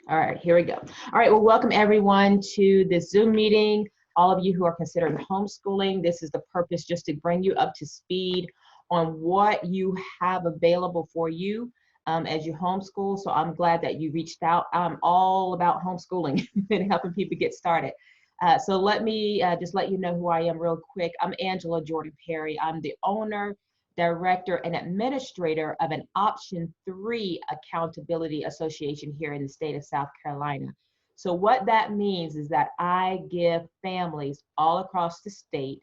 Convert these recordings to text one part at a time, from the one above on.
All right, here we go. All right, well, welcome everyone to this Zoom meeting. All of you who are considering homeschooling, this is the purpose, just to bring you up to speed on what you have available for you as you homeschool. So I'm glad that you reached out. I'm all about homeschooling and helping people get started. So let me just let you know who I am real quick. I'm Angela Jordan Perry. I'm the owner, director, and administrator of an Option 3 Accountability Association here in the state of South Carolina. So what that means is that I give families all across the state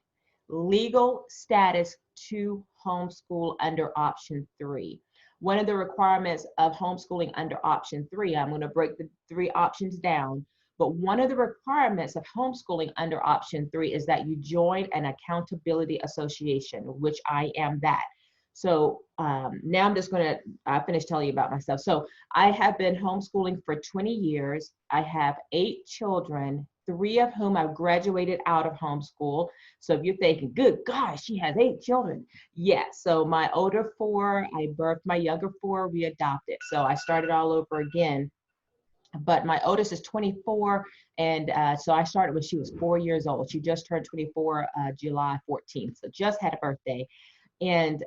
legal status to homeschool under Option 3. One of the requirements of homeschooling under Option 3, I'm going to break the three options down, but one of the requirements of homeschooling under Option 3 is that you join an accountability association, which I am that. So now I'm just going to finish telling you about myself. So I have been homeschooling for 20 years. I have 8 children, 3 of whom I've graduated out of homeschool. So if you're thinking, good gosh, she has 8 children. Yes. So my older 4, I birthed my younger 4, we adopted. So I started all over again. But my oldest is 24, and so I started when she was 4 years old. She just turned 24 July 14th, so just had a birthday. And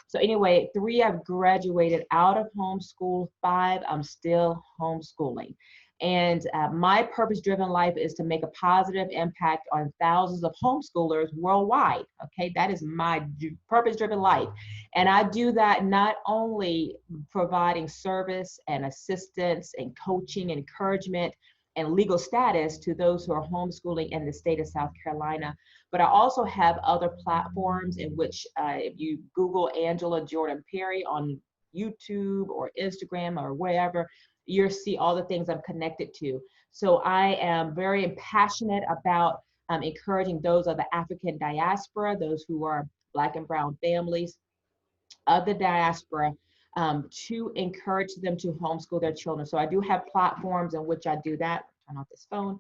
so anyway, 3 I've graduated out of homeschool, 5 I'm still homeschooling. And my purpose-driven life is to make a positive impact on thousands of homeschoolers worldwide. Okay, that is my purpose-driven life. And I do that not only providing service and assistance and coaching, encouragement, and legal status to those who are homeschooling in the state of South Carolina, but I also have other platforms in which if you Google Angela Jordan Perry on YouTube or Instagram or wherever, you'll see all the things I'm connected to. So I am very passionate about encouraging those of the African diaspora, those who are Black and brown families of the diaspora, to encourage them to homeschool their children. So I do have platforms in which I do that. Turn off this phone.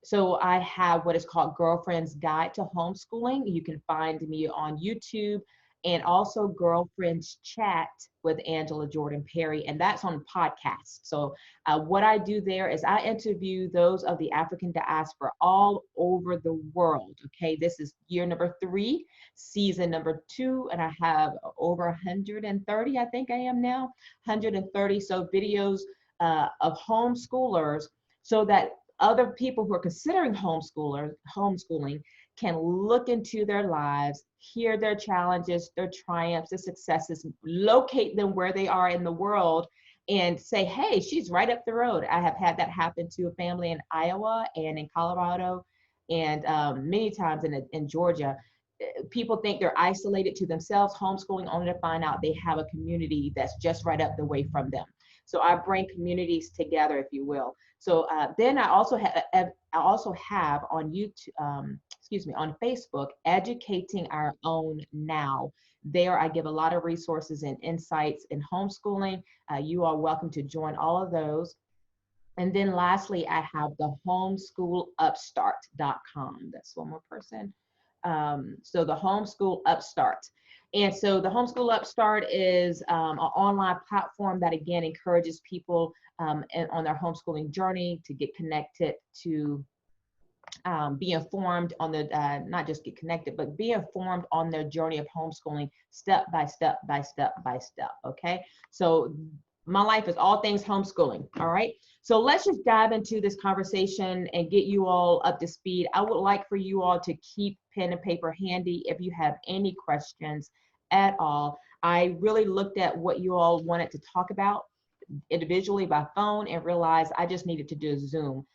So I have what is called Girlfriend's Guide to Homeschooling. You can find me on YouTube, and also Girlfriend's Chat with Angela Jordan Perry, and that's on podcast. So what I do there is I interview those of the African diaspora all over the world. Okay, this is year number 3, season number 2, and I have over 130, I think I am now, 130 so videos of homeschoolers, so that other people who are considering homeschooling can look into their lives, hear their challenges, their triumphs, their successes, locate them where they are in the world, and say, hey, she's right up the road. I have had that happen to a family in Iowa and in Colorado, and many times in Georgia. People think they're isolated to themselves, homeschooling, only to find out they have a community that's just right up the way from them. So I bring communities together, if you will. So then I also have on YouTube, on Facebook, Educating Our Own Now. There I give a lot of resources and insights in homeschooling. You are welcome to join all of those. And then lastly, I have the homeschoolupstart.com. That's one more person. So the Homeschool Upstart. And so the Homeschool Upstart is an online platform that, again, encourages people on their homeschooling journey to get connected, to be informed on the, not just get connected, but be informed on their journey of homeschooling step by step by step by step. Okay. So my life is all things homeschooling. All right. So let's just dive into this conversation and get you all up to speed. I would like for you all to keep pen and paper handy if you have any questions at all. I really looked at what you all wanted to talk about individually by phone and realized I just needed to do a Zoom.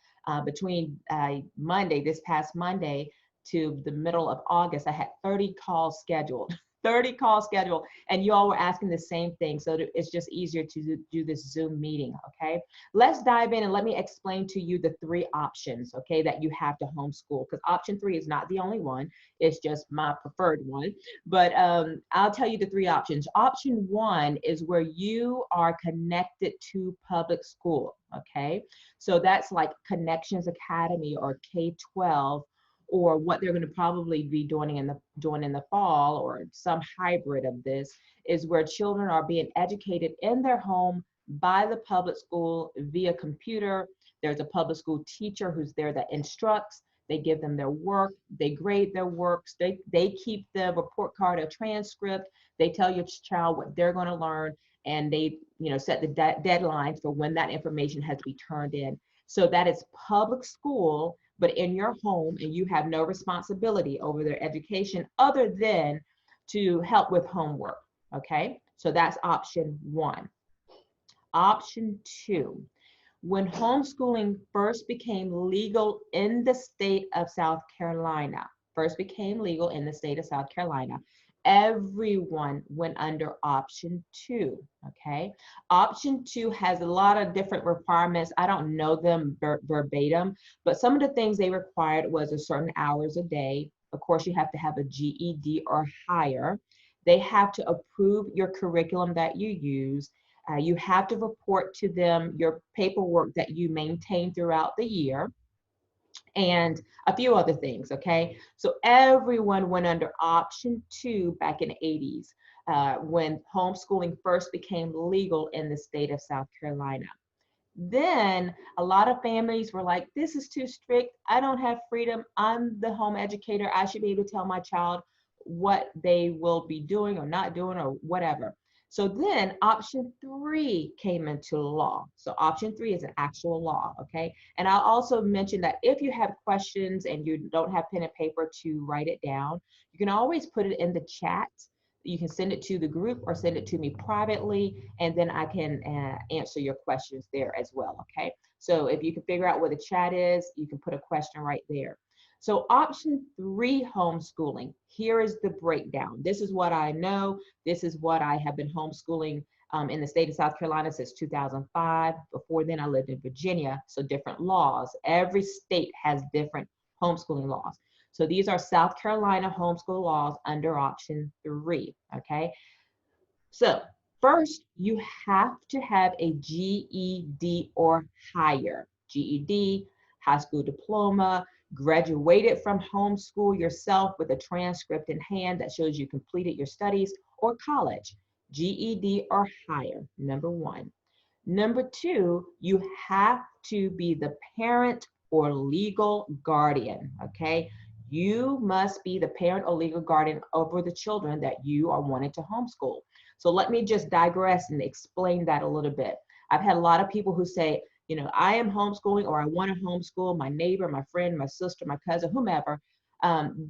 Between this past Monday to the middle of August, I had 30 calls scheduled. 30 calls scheduled, and you all were asking the same thing. So it's just easier to do this Zoom meeting, okay? Let's dive in and let me explain to you the 3 options, okay, that you have to homeschool, because option 3 is not the only one. It's just my preferred one. But I'll tell you the 3 options. Option 1 is where you are connected to public school, okay? So that's like Connections Academy or K-12, or what they're going to probably be doing in the fall, or some hybrid of this, is where children are being educated in their home by the public school via computer. There's a public school teacher who's there that instructs. They give them their work, they grade their works, they keep the report card or transcript, they tell your child what they're going to learn, and they set the deadline for when that information has to be turned in. So that is public school, but in your home, and you have no responsibility over their education other than to help with homework. Okay, so that's option one. Option two. When homeschooling first became legal in the state of South Carolina, everyone went under option two, okay? Option two has a lot of different requirements. I don't know them verbatim, but some of the things they required was a certain hours a day. Of course, you have to have a GED or higher. They have to approve your curriculum that you use. You have to report to them your paperwork that you maintain throughout the year, and a few other things, okay? So everyone went under option two back in the 80s when homeschooling first became legal in the state of South Carolina. Then a lot of families were like, this is too strict. I don't have freedom. I'm the home educator. I should be able to tell my child what they will be doing or not doing or whatever. So then option three came into law. So option three is an actual law, okay? And I'll also mention that if you have questions and you don't have pen and paper to write it down, you can always put it in the chat. You can send it to the group or send it to me privately, and then I can answer your questions there as well, okay? So if you can figure out where the chat is, you can put a question right there. So option three, homeschooling. Here is the breakdown. This is what I know. This is what I have been homeschooling in the state of South Carolina since 2005. Before then, I lived in Virginia, so different laws. Every state has different homeschooling laws. So these are South Carolina homeschool laws under option three, okay? So first, you have to have a GED or higher. GED, high school diploma, graduated from homeschool yourself with a transcript in hand that shows you completed your studies, or college. GED or higher, number one. Number two, you have to be the parent or legal guardian, okay? You must be the parent or legal guardian over the children that you are wanting to homeschool. So let me just digress and explain that a little bit. I've had a lot of people who say, I am homeschooling, or I want to homeschool my neighbor, my friend, my sister, my cousin, whomever.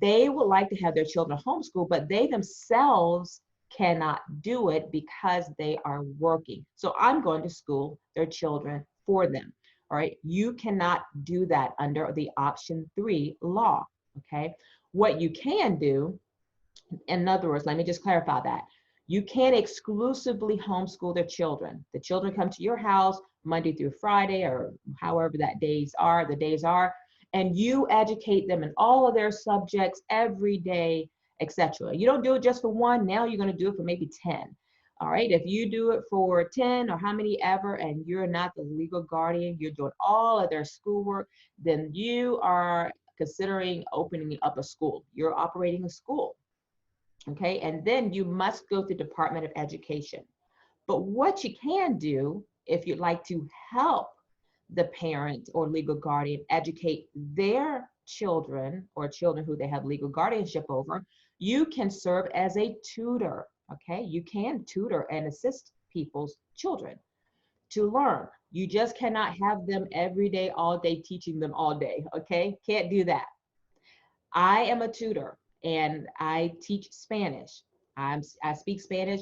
They would like to have their children homeschool, but they themselves cannot do it because they are working. So I'm going to school their children for them. All right. You cannot do that under the option three law. Okay. What you can do, in other words, let me just clarify that. You can exclusively homeschool their children. The children come to your house Monday through Friday, or however the days are, and you educate them in all of their subjects every day, etc. You don't do it just for one. Now you're going to do it for maybe 10. All right. If you do it for 10 or how many ever, and you're not the legal guardian, you're doing all of their schoolwork, then you are considering opening up a school. You're operating a school. Okay. And then you must go through Department of Education. But what you can do, if you'd like to help the parent or legal guardian educate their children or children who they have legal guardianship over, you can serve as a tutor. Okay, you can tutor and assist people's children to learn. You just cannot have them every day, all day, teaching them all day. Okay, can't do that. I am a tutor and I teach Spanish. I speak Spanish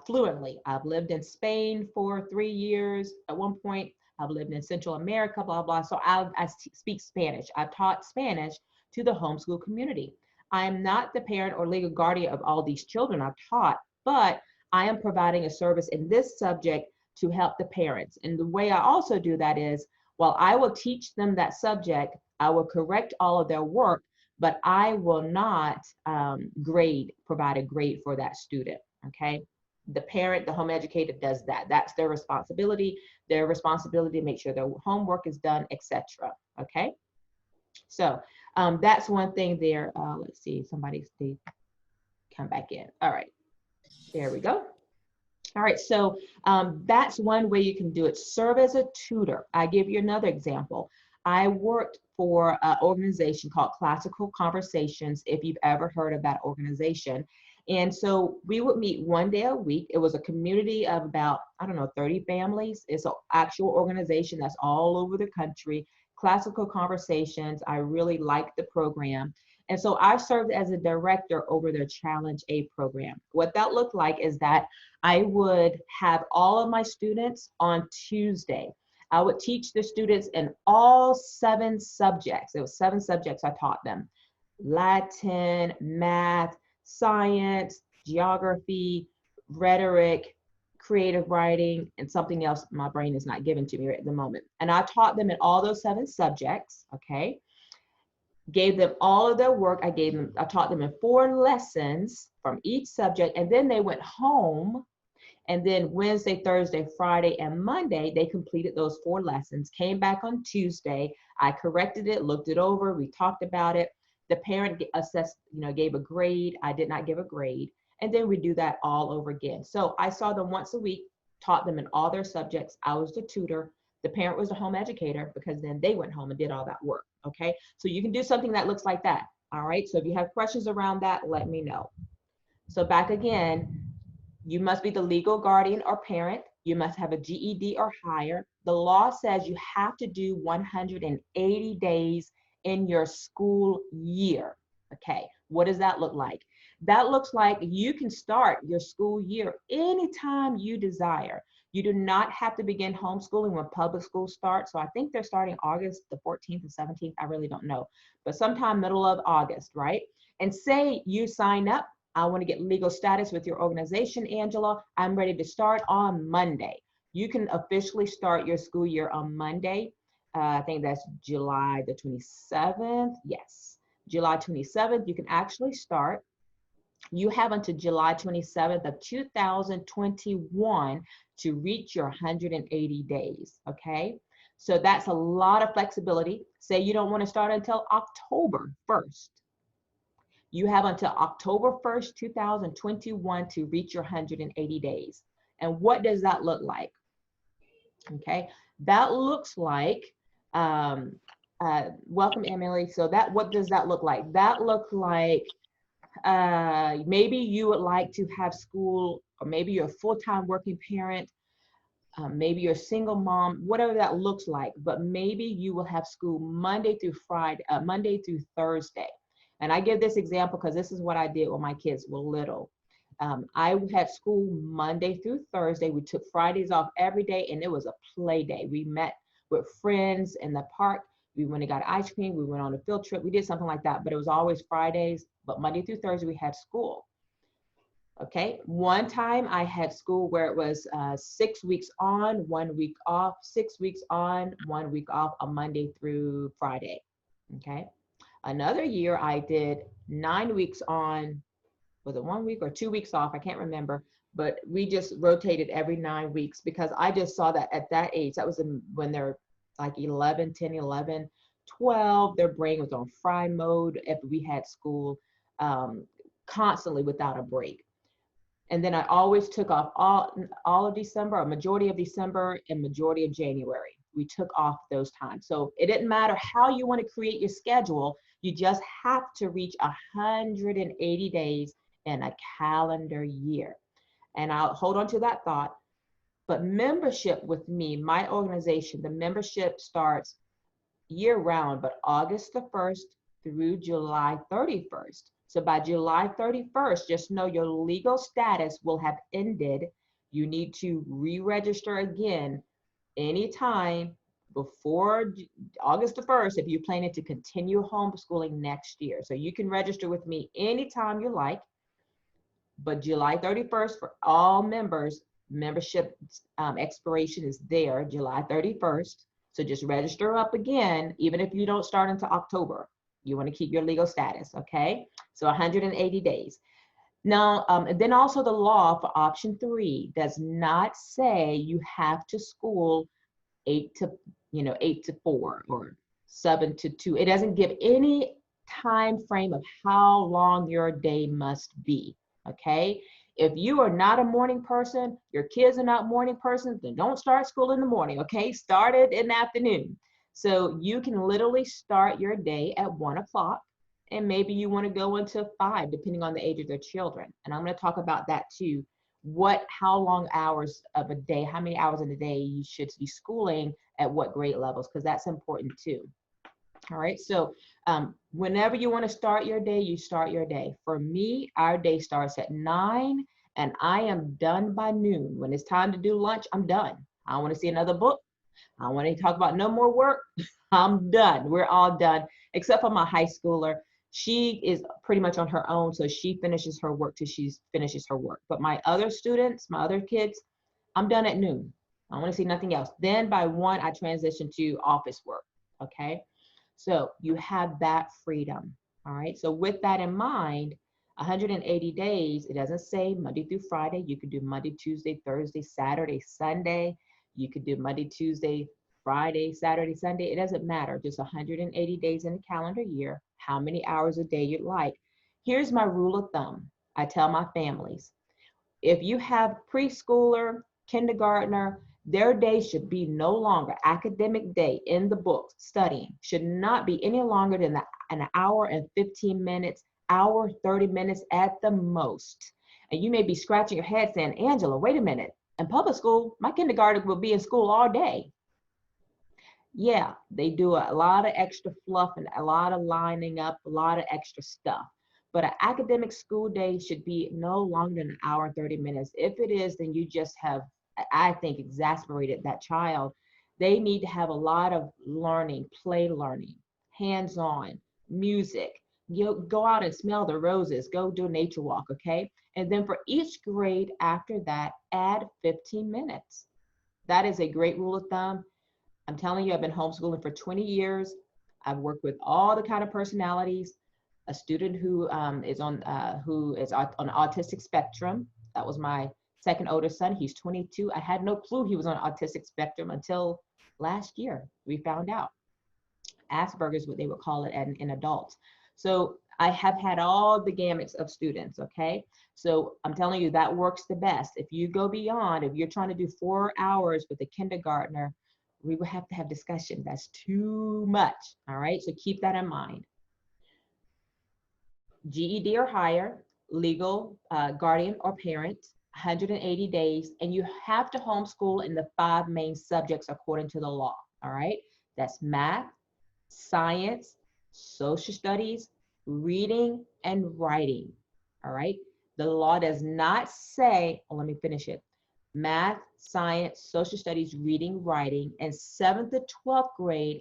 fluently. I've lived in Spain for 3 years at one point. I've lived in Central America, blah, blah. So I speak Spanish. I've taught Spanish to the homeschool community. I am not the parent or legal guardian of all these children I've taught, but I am providing a service in this subject to help the parents. And the way I also do that is, while I will teach them that subject, I will correct all of their work, but I will not provide a grade for that student, okay? The parent, the home educator does that. That's their responsibility to make sure their homework is done, etc. Okay? So that's one thing there. Let's see, they come back in. All right, there we go. All right, so that's one way you can do it. Serve as a tutor. I give you another example. I worked for an organization called Classical Conversations, if you've ever heard of that organization. And so we would meet one day a week. It was a community of about, I don't know, 30 families. It's an actual organization that's all over the country. Classical Conversations. I really liked the program. And so I served as a director over their Challenge A program. What that looked like is that I would have all of my students on Tuesday. I would teach the students in all 7 subjects. It was 7 subjects I taught them: Latin, math, science, geography, rhetoric, creative writing, and something else my brain is not giving to me right at the moment. And I taught them in all those 7 subjects, okay? Gave them all of their work. I taught them in 4 lessons from each subject, and then they went home. And then Wednesday, Thursday, Friday, and Monday, they completed those 4 lessons, came back on Tuesday. I corrected it, looked it over, we talked about it. The parent assessed, gave a grade. I did not give a grade. And then we do that all over again. So I saw them once a week, taught them in all their subjects. I was the tutor. The parent was the home educator, because then they went home and did all that work, okay? So you can do something that looks like that, all right? So if you have questions around that, let me know. So back again, you must be the legal guardian or parent. You must have a GED or higher. The law says you have to do 180 days in your school year. Okay, what does that look like? That looks like you can start your school year anytime you desire. You do not have to begin homeschooling when public school starts. So I think they're starting August the 14th and 17th. I really don't know, but sometime middle of August, right? And say you sign up. I want to get legal status with your organization, Angela. I'm ready to start on Monday. You can officially start your school year on Monday. I think that's July the 27th. Yes, July 27th, you can actually start. You have until July 27th of 2021 to reach your 180 days, okay? So that's a lot of flexibility. Say you don't want to start until October 1st. You have until October 1st, 2021 to reach your 180 days. And what does that look like? Okay, that looks like, welcome Emily. So what does that look like? That looks like maybe you would like to have school, or maybe you're a full-time working parent, maybe you're a single mom, whatever that looks like, but maybe you will have school Monday through Thursday. And I give this example because this is what I did when my kids were little. I had school Monday through Thursday. We took Fridays off every day, and it was a play day. We met with friends in the park. We went and got ice cream. We went on a field trip. We did something like that, but it was always Fridays. But Monday through Thursday, we had school. Okay, one time I had school where it was 6 weeks on, 1 week off, 6 weeks on, 1 week off, a Monday through Friday. Okay. Another year I did 9 weeks on, was it 1 week or 2 weeks off? I can't remember, but we just rotated every 9 weeks because I just saw that at that age, that was when they're like 11, 10, 11, 12, their brain was on fry mode if we had school constantly without a break. And then I always took off all of December, a majority of December and majority of January. We took off those times. So it didn't matter how you want to create your schedule. You just have to reach 180 days in a calendar year. And I'll hold on to that thought. But membership with me, my organization, the membership starts year round, but August the 1st through July 31st. So by July 31st, just know your legal status will have ended. You need to re-register again anytime before August the 1st if you're planning to continue homeschooling next year. So you can register with me anytime you like, but July 31st for all members, membership expiration is there, July 31st. So just register up again, even if you don't start until October. You want to keep your legal status, okay? So 180 days. Now, then also the law for option 3 does not say you have to school 8 to 4 or 7 to 2. It doesn't give any time frame of how long your day must be, okay? If you are not a morning person, your kids are not morning persons, then don't start school in the morning, okay? Start it in the afternoon. So you can literally start your day at 1 o'clock, and maybe you want to go until 5, depending on the age of their children. And I'm going to talk about that too. How long hours of a day, how many hours in a day you should be schooling at what grade levels, because that's important too. All right, so whenever you want to start your day, you start your day. For me, our day starts at 9 and I am done by noon. When it's time to do lunch, I'm done. I don't want to see another book. I don't want to talk about no more work. I'm done. We're all done, except for my high schooler. She is pretty much on her own, so she finishes her work till she finishes her work. But my other students, my other kids, I'm done at noon. I don't want to see nothing else. Then by 1, I transition to office work, okay? So you have that freedom, all right? So with that in mind, 180 days, it doesn't say Monday through Friday. You could do Monday, Tuesday, Thursday, Saturday, Sunday. You could do Monday, Tuesday, Friday, Saturday, Sunday. It doesn't matter. Just 180 days in a calendar year, how many hours a day you'd like. Here's my rule of thumb. I tell my families, if you have preschooler, kindergartner, their day should be no longer, academic day in the books, studying, should not be any longer than an hour and 15 minutes, hour, 30 minutes at the most. And you may be scratching your head saying, Angela, wait a minute. In public school, my kindergarten will be in school all day. Yeah, they do a lot of extra fluff and a lot of lining up, a lot of extra stuff. But an academic school day should be no longer than an hour and 30 minutes. If it is, then you just have, I think, exasperated that child. They need to have a lot of learning, play learning, hands-on, music. You go out and smell the roses, go do a nature walk, okay? And then for each grade after that, add 15 minutes. That is a great rule of thumb. I'm telling you, I've been homeschooling for 20 years. I've worked with all the kind of personalities. A student who is on autistic spectrum. That was my second oldest son. He's 22. I had no clue he was on autistic spectrum until last year. We found out. Asperger's, what they would call it in adults. So I have had all the gamuts of students, okay? So I'm telling you, that works the best. If you go beyond, if you're trying to do 4 hours with a kindergartner, we will have to have discussion. That's too much, all right? So keep that in mind. GED or higher, legal guardian or parent, 180 days, and you have to homeschool in the 5 main subjects according to the law, all right? That's math, science, social studies, reading, and writing, all right? The law does not say, let me finish it, math, science, social studies, reading, writing, and 7th to 12th grade,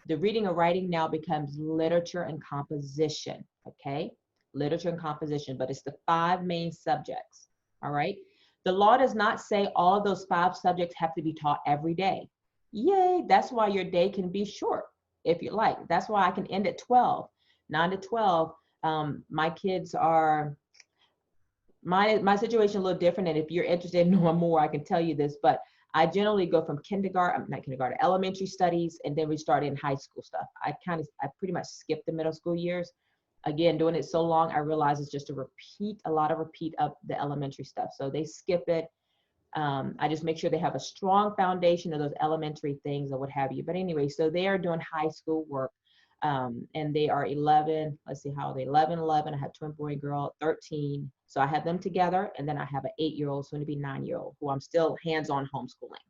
the reading and writing now becomes literature and composition, okay? Literature and composition, but it's the 5 main subjects, all right? The law does not say all of those 5 subjects have to be taught every day. Yay, that's why your day can be short, if you like. That's why I can end at 12, 9 to 12. My kids are, my situation a little different, and if you're interested in knowing more, I can tell you this, but I generally go from elementary studies, and then we start in high school stuff. I pretty much skip the middle school years. Again, doing it so long, I realize it's just a lot of repeat of the elementary stuff. So they skip it. I just make sure they have a strong foundation of those elementary things or what have you. But anyway, so they are doing high school work. And they are 11, let's see, how are they? 11. I have twin boy and girl, 13. So I have them together, and then I have an 8-year-old, soon to be 9-year-old, who I'm still hands-on homeschooling.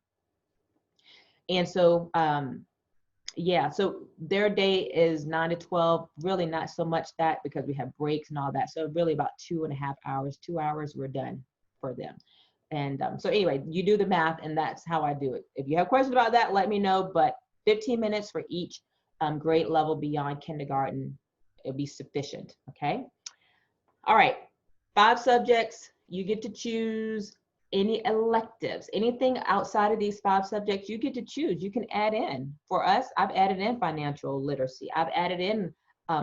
And so, yeah, so their day is 9 to 12, really not so much that, because we have breaks and all that. So really about 2.5 hours, 2 hours, we're done for them. And so anyway, you do the math, and that's how I do it. If you have questions about that, let me know, but 15 minutes for each grade level beyond kindergarten, it'll be sufficient, okay? All right, 5 subjects, you get to choose any electives, anything outside of these 5 subjects, you get to choose. You can add in. For us, I've added in financial literacy. I've added in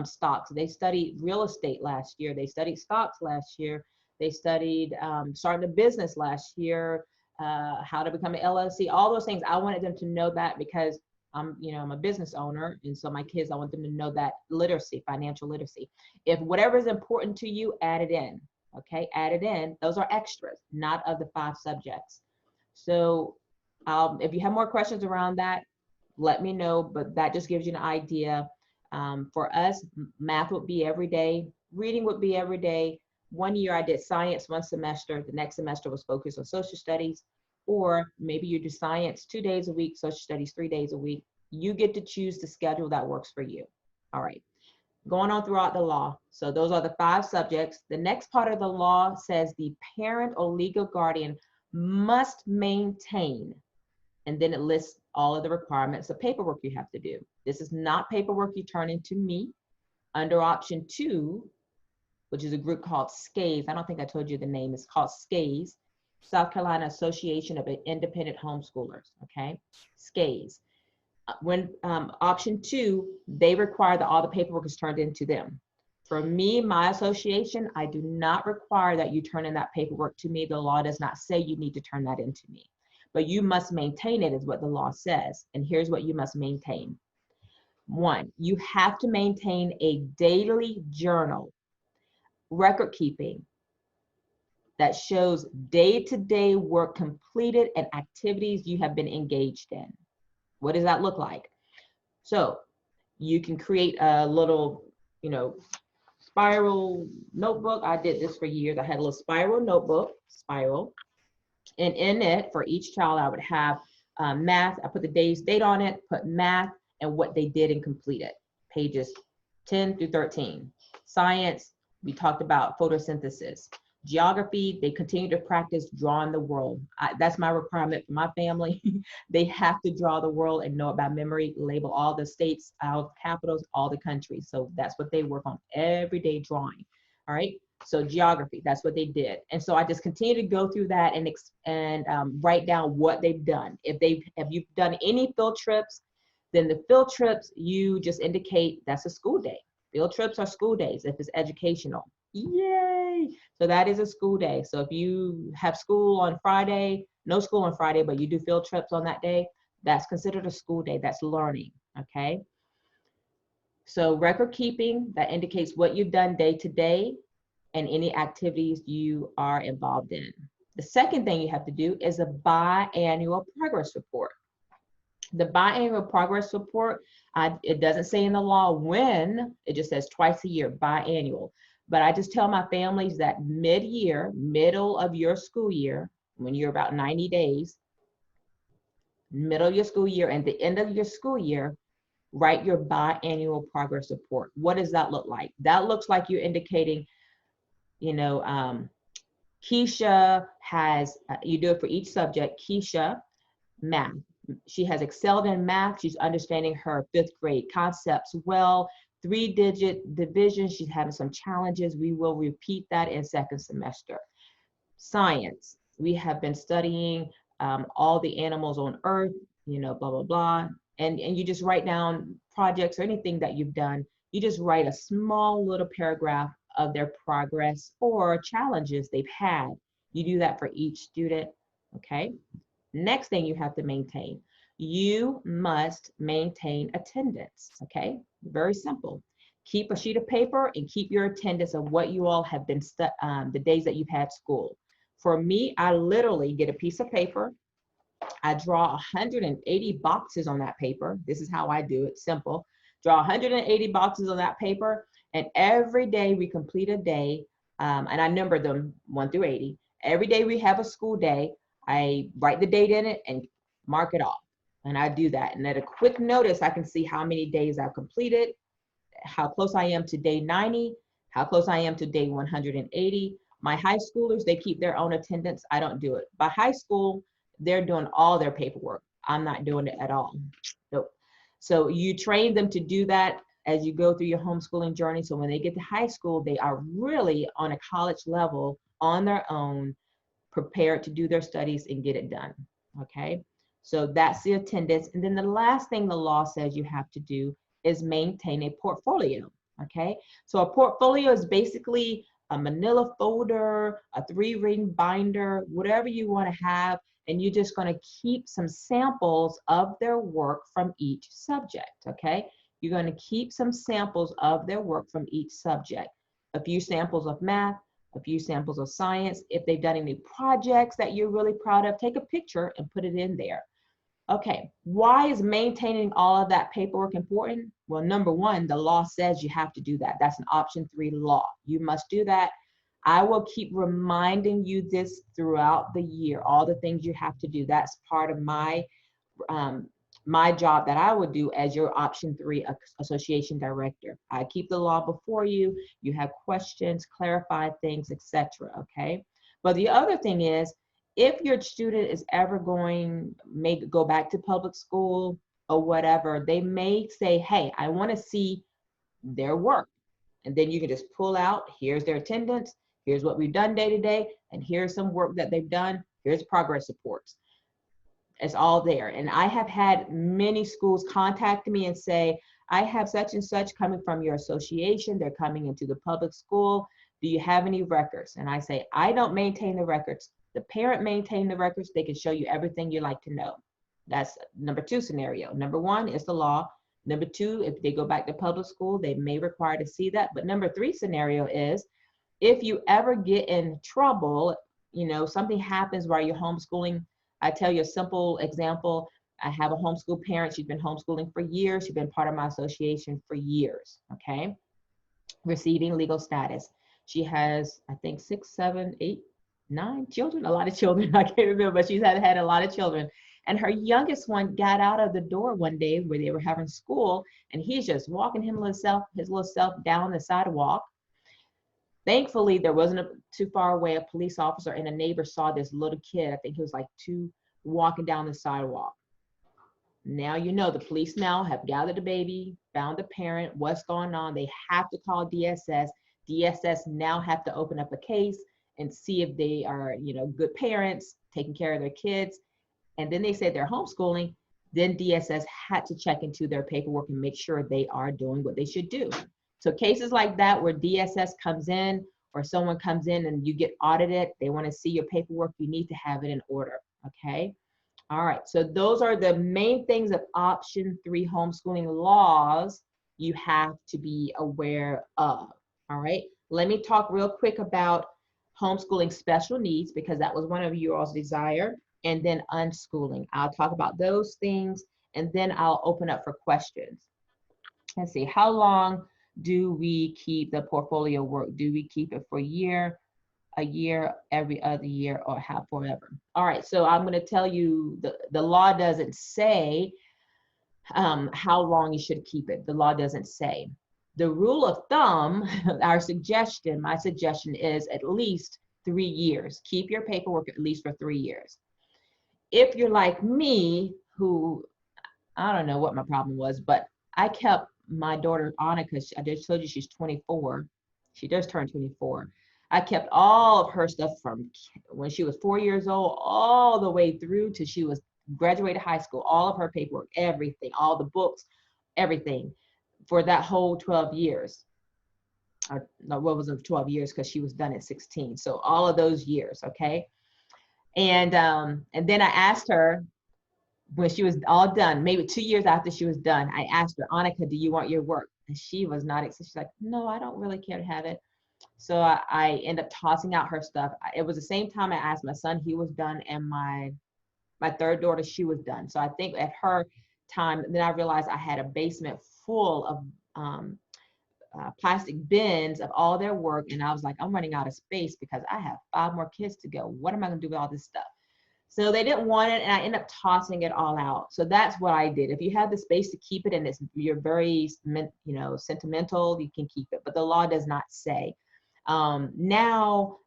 stocks. They studied real estate last year. They studied stocks last year. They studied starting a business last year, how to become an LLC, all those things. I wanted them to know that because I'm a business owner, and so my kids, I want them to know that literacy, financial literacy. If whatever is important to you, add it in, okay, added in. Those are extras, not of the 5 subjects. So if you have more questions around that, let me know, but that just gives you an idea. For us, math would be every day, reading would be every day. One year I did science one semester, the next semester was focused on social studies, or maybe you do science 2 days a week, social studies 3 days a week. You get to choose the schedule that works for you. All right, going on throughout the law. So those are the 5 subjects. The next part of the law says the parent or legal guardian must maintain, and then it lists all of the requirements of paperwork you have to do. This is not paperwork you turn into me. Under option 2, which is a group called SCAES, I don't think I told you the name, it's called SCAES, South Carolina Association of Independent Homeschoolers, okay? SCAES. When option 2, they require that all the paperwork is turned into them. For me, my association, I do not require that you turn in that paperwork to me. The law does not say you need to turn that into me, but you must maintain it is what the law says. And here's what you must maintain. 1, you have to maintain a daily journal, record keeping, that shows day-to-day work completed and activities you have been engaged in. What does that look like? So you can create a little, spiral notebook. I did this for years. I had a little spiral notebook, and in it, for each child, I would have math. I put the date on it, put math and what they did and completed, pages 10 through 13. Science, we talked about photosynthesis. Geography, they continue to practice drawing the world. That's my requirement for my family. They have to draw the world and know it by memory, label all the states, all capitals, all the countries. So that's what they work on, everyday drawing. All right. So geography, that's what they did. And so I just continue to go through that and write down what they've done. If you've done any field trips, then the field trips, you just indicate that's a school day. Field trips are school days if it's educational. Yay! So that is a school day. So if you have school on Friday, no school on Friday, but you do field trips on that day, that's considered a school day. That's learning, okay? So record keeping, that indicates what you've done day to day and any activities you are involved in. The second thing you have to do is a biannual progress report. The biannual progress report, it doesn't say in the law when, it just says twice a year, biannual. But I just tell my families that mid-year, middle of your school year, when you're about 90 days, middle of your school year and the end of your school year, write your biannual progress report. What does that look like? That looks like you're indicating, Keisha has, you do it for each subject, Keisha, math. She has excelled in math. She's understanding her 5th grade concepts well. 3-digit division, she's having some challenges. We will repeat that in 2nd semester. Science, we have been studying all the animals on Earth, blah, blah, blah. And you just write down projects or anything that you've done. You just write a small little paragraph of their progress or challenges they've had. You do that for each student, okay? Next thing you have to maintain, you must maintain attendance, okay? Very simple. Keep a sheet of paper and keep your attendance of what you all have been, the days that you've had school. For me, I literally get a piece of paper. I draw 180 boxes on that paper. This is how I do it, simple. Draw 180 boxes on that paper, and every day we complete a day, and I number them 1 through 80. Every day we have a school day, I write the date in it and mark it off. And I do that. And at a quick notice, I can see how many days I've completed, how close I am to day 90, how close I am to day 180. My high schoolers, they keep their own attendance. I don't do it. By high school, they're doing all their paperwork. I'm not doing it at all. Nope. So you train them to do that as you go through your homeschooling journey. So when they get to high school, they are really on a college level on their own, prepared to do their studies and get it done, okay? So that's the attendance. And then the last thing the law says you have to do is maintain a portfolio, okay? So a portfolio is basically a manila folder, a 3-ring binder, whatever you want to have, and you're just going to keep some samples of their work from each subject, okay? You're going to keep some samples of their work from each subject. A few samples of math, a few samples of science. If they've done any projects that you're really proud of, take a picture and put it in there. Okay, why is maintaining all of that paperwork important? Well, number one, the law says you have to do that. That's an option 3 law. You must do that. I will keep reminding you this throughout the year, all the things you have to do. That's part of my job that I would do as your option 3 association director. I keep the law before you. You have questions, clarify things, etc. Okay. But the other thing is, if your student is ever going, maybe go back to public school or whatever, they may say, hey, I want to see their work. And then you can just pull out, here's their attendance, here's what we've done day to day, and here's some work that they've done, here's progress reports. It's all there. And I have had many schools contact me and say, I have such and such coming from your association, they're coming into the public school, do you have any records? And I say, I don't maintain the records. The parent maintain the records. They can show you everything you like to know. That's number 2 scenario. Number 1 is the law. Number 2, if they go back to public school, they may require to see that. But number 3 scenario is, if you ever get in trouble, you know, something happens while you're homeschooling. I tell you a simple example. I have a homeschool parent. She's been homeschooling for years. She's been part of my association for years, okay? Receiving legal status. She has, I think, 6, 7, 8, 9 children, a lot of children. I can't remember, but she's had a lot of children. And her youngest one got out of the door one day where they were having school, and he's just walking his little self down the sidewalk. Thankfully, there wasn't too far away a police officer, and a neighbor saw this little kid, I think he was like 2, walking down the sidewalk. Now, you know, the police now have gathered the baby, found the parent, what's going on. They have to call DSS. DSS now have to open up a case and see if they are, you know, good parents, taking care of their kids. And then they said they're homeschooling. Then DSS had to check into their paperwork and make sure they are doing what they should do. So cases like that where DSS comes in or someone comes in and you get audited, they want to see your paperwork, you need to have it in order, okay? All right, so those are the main things of option 3 homeschooling laws you have to be aware of, all right? Let me talk real quick about homeschooling special needs, because that was one of you all's desire, and then unschooling. I'll talk about those things, and then I'll open up for questions. Let's see, how long do we keep the portfolio work? Do we keep it for a year, every other year, or forever? All right, so I'm gonna tell you, the law doesn't say how long you should keep it. The law doesn't say. The rule of thumb, my suggestion is at least 3 years. Keep your paperwork at least for 3 years. If you're like me, who, I don't know what my problem was, but I kept my daughter Annika, I just told you she's 24. She just turned 24. I kept all of her stuff from when she was 4 years old all the way through till she was graduated high school, all of her paperwork, everything, all the books, everything, for that whole 12 years. No, what was it, 12 years, because she was done at 16. So all of those years, okay? And then I asked her, when she was all done, maybe 2 years after she was done, I asked her, Annika, do you want your work? And she was not excited. She's like, no, I don't really care to have it. So I end up tossing out her stuff. It was the same time I asked my son, he was done, and my third daughter, she was done. So I think at her time, then I realized I had a basement full of plastic bins of all their work. And I was like, I'm running out of space because I have 5 more kids to go. What am I gonna do with all this stuff? So they didn't want it, and I ended up tossing it all out. So that's what I did. If you have the space to keep it and you're very, you know, sentimental, you can keep it. But the law does not say. Now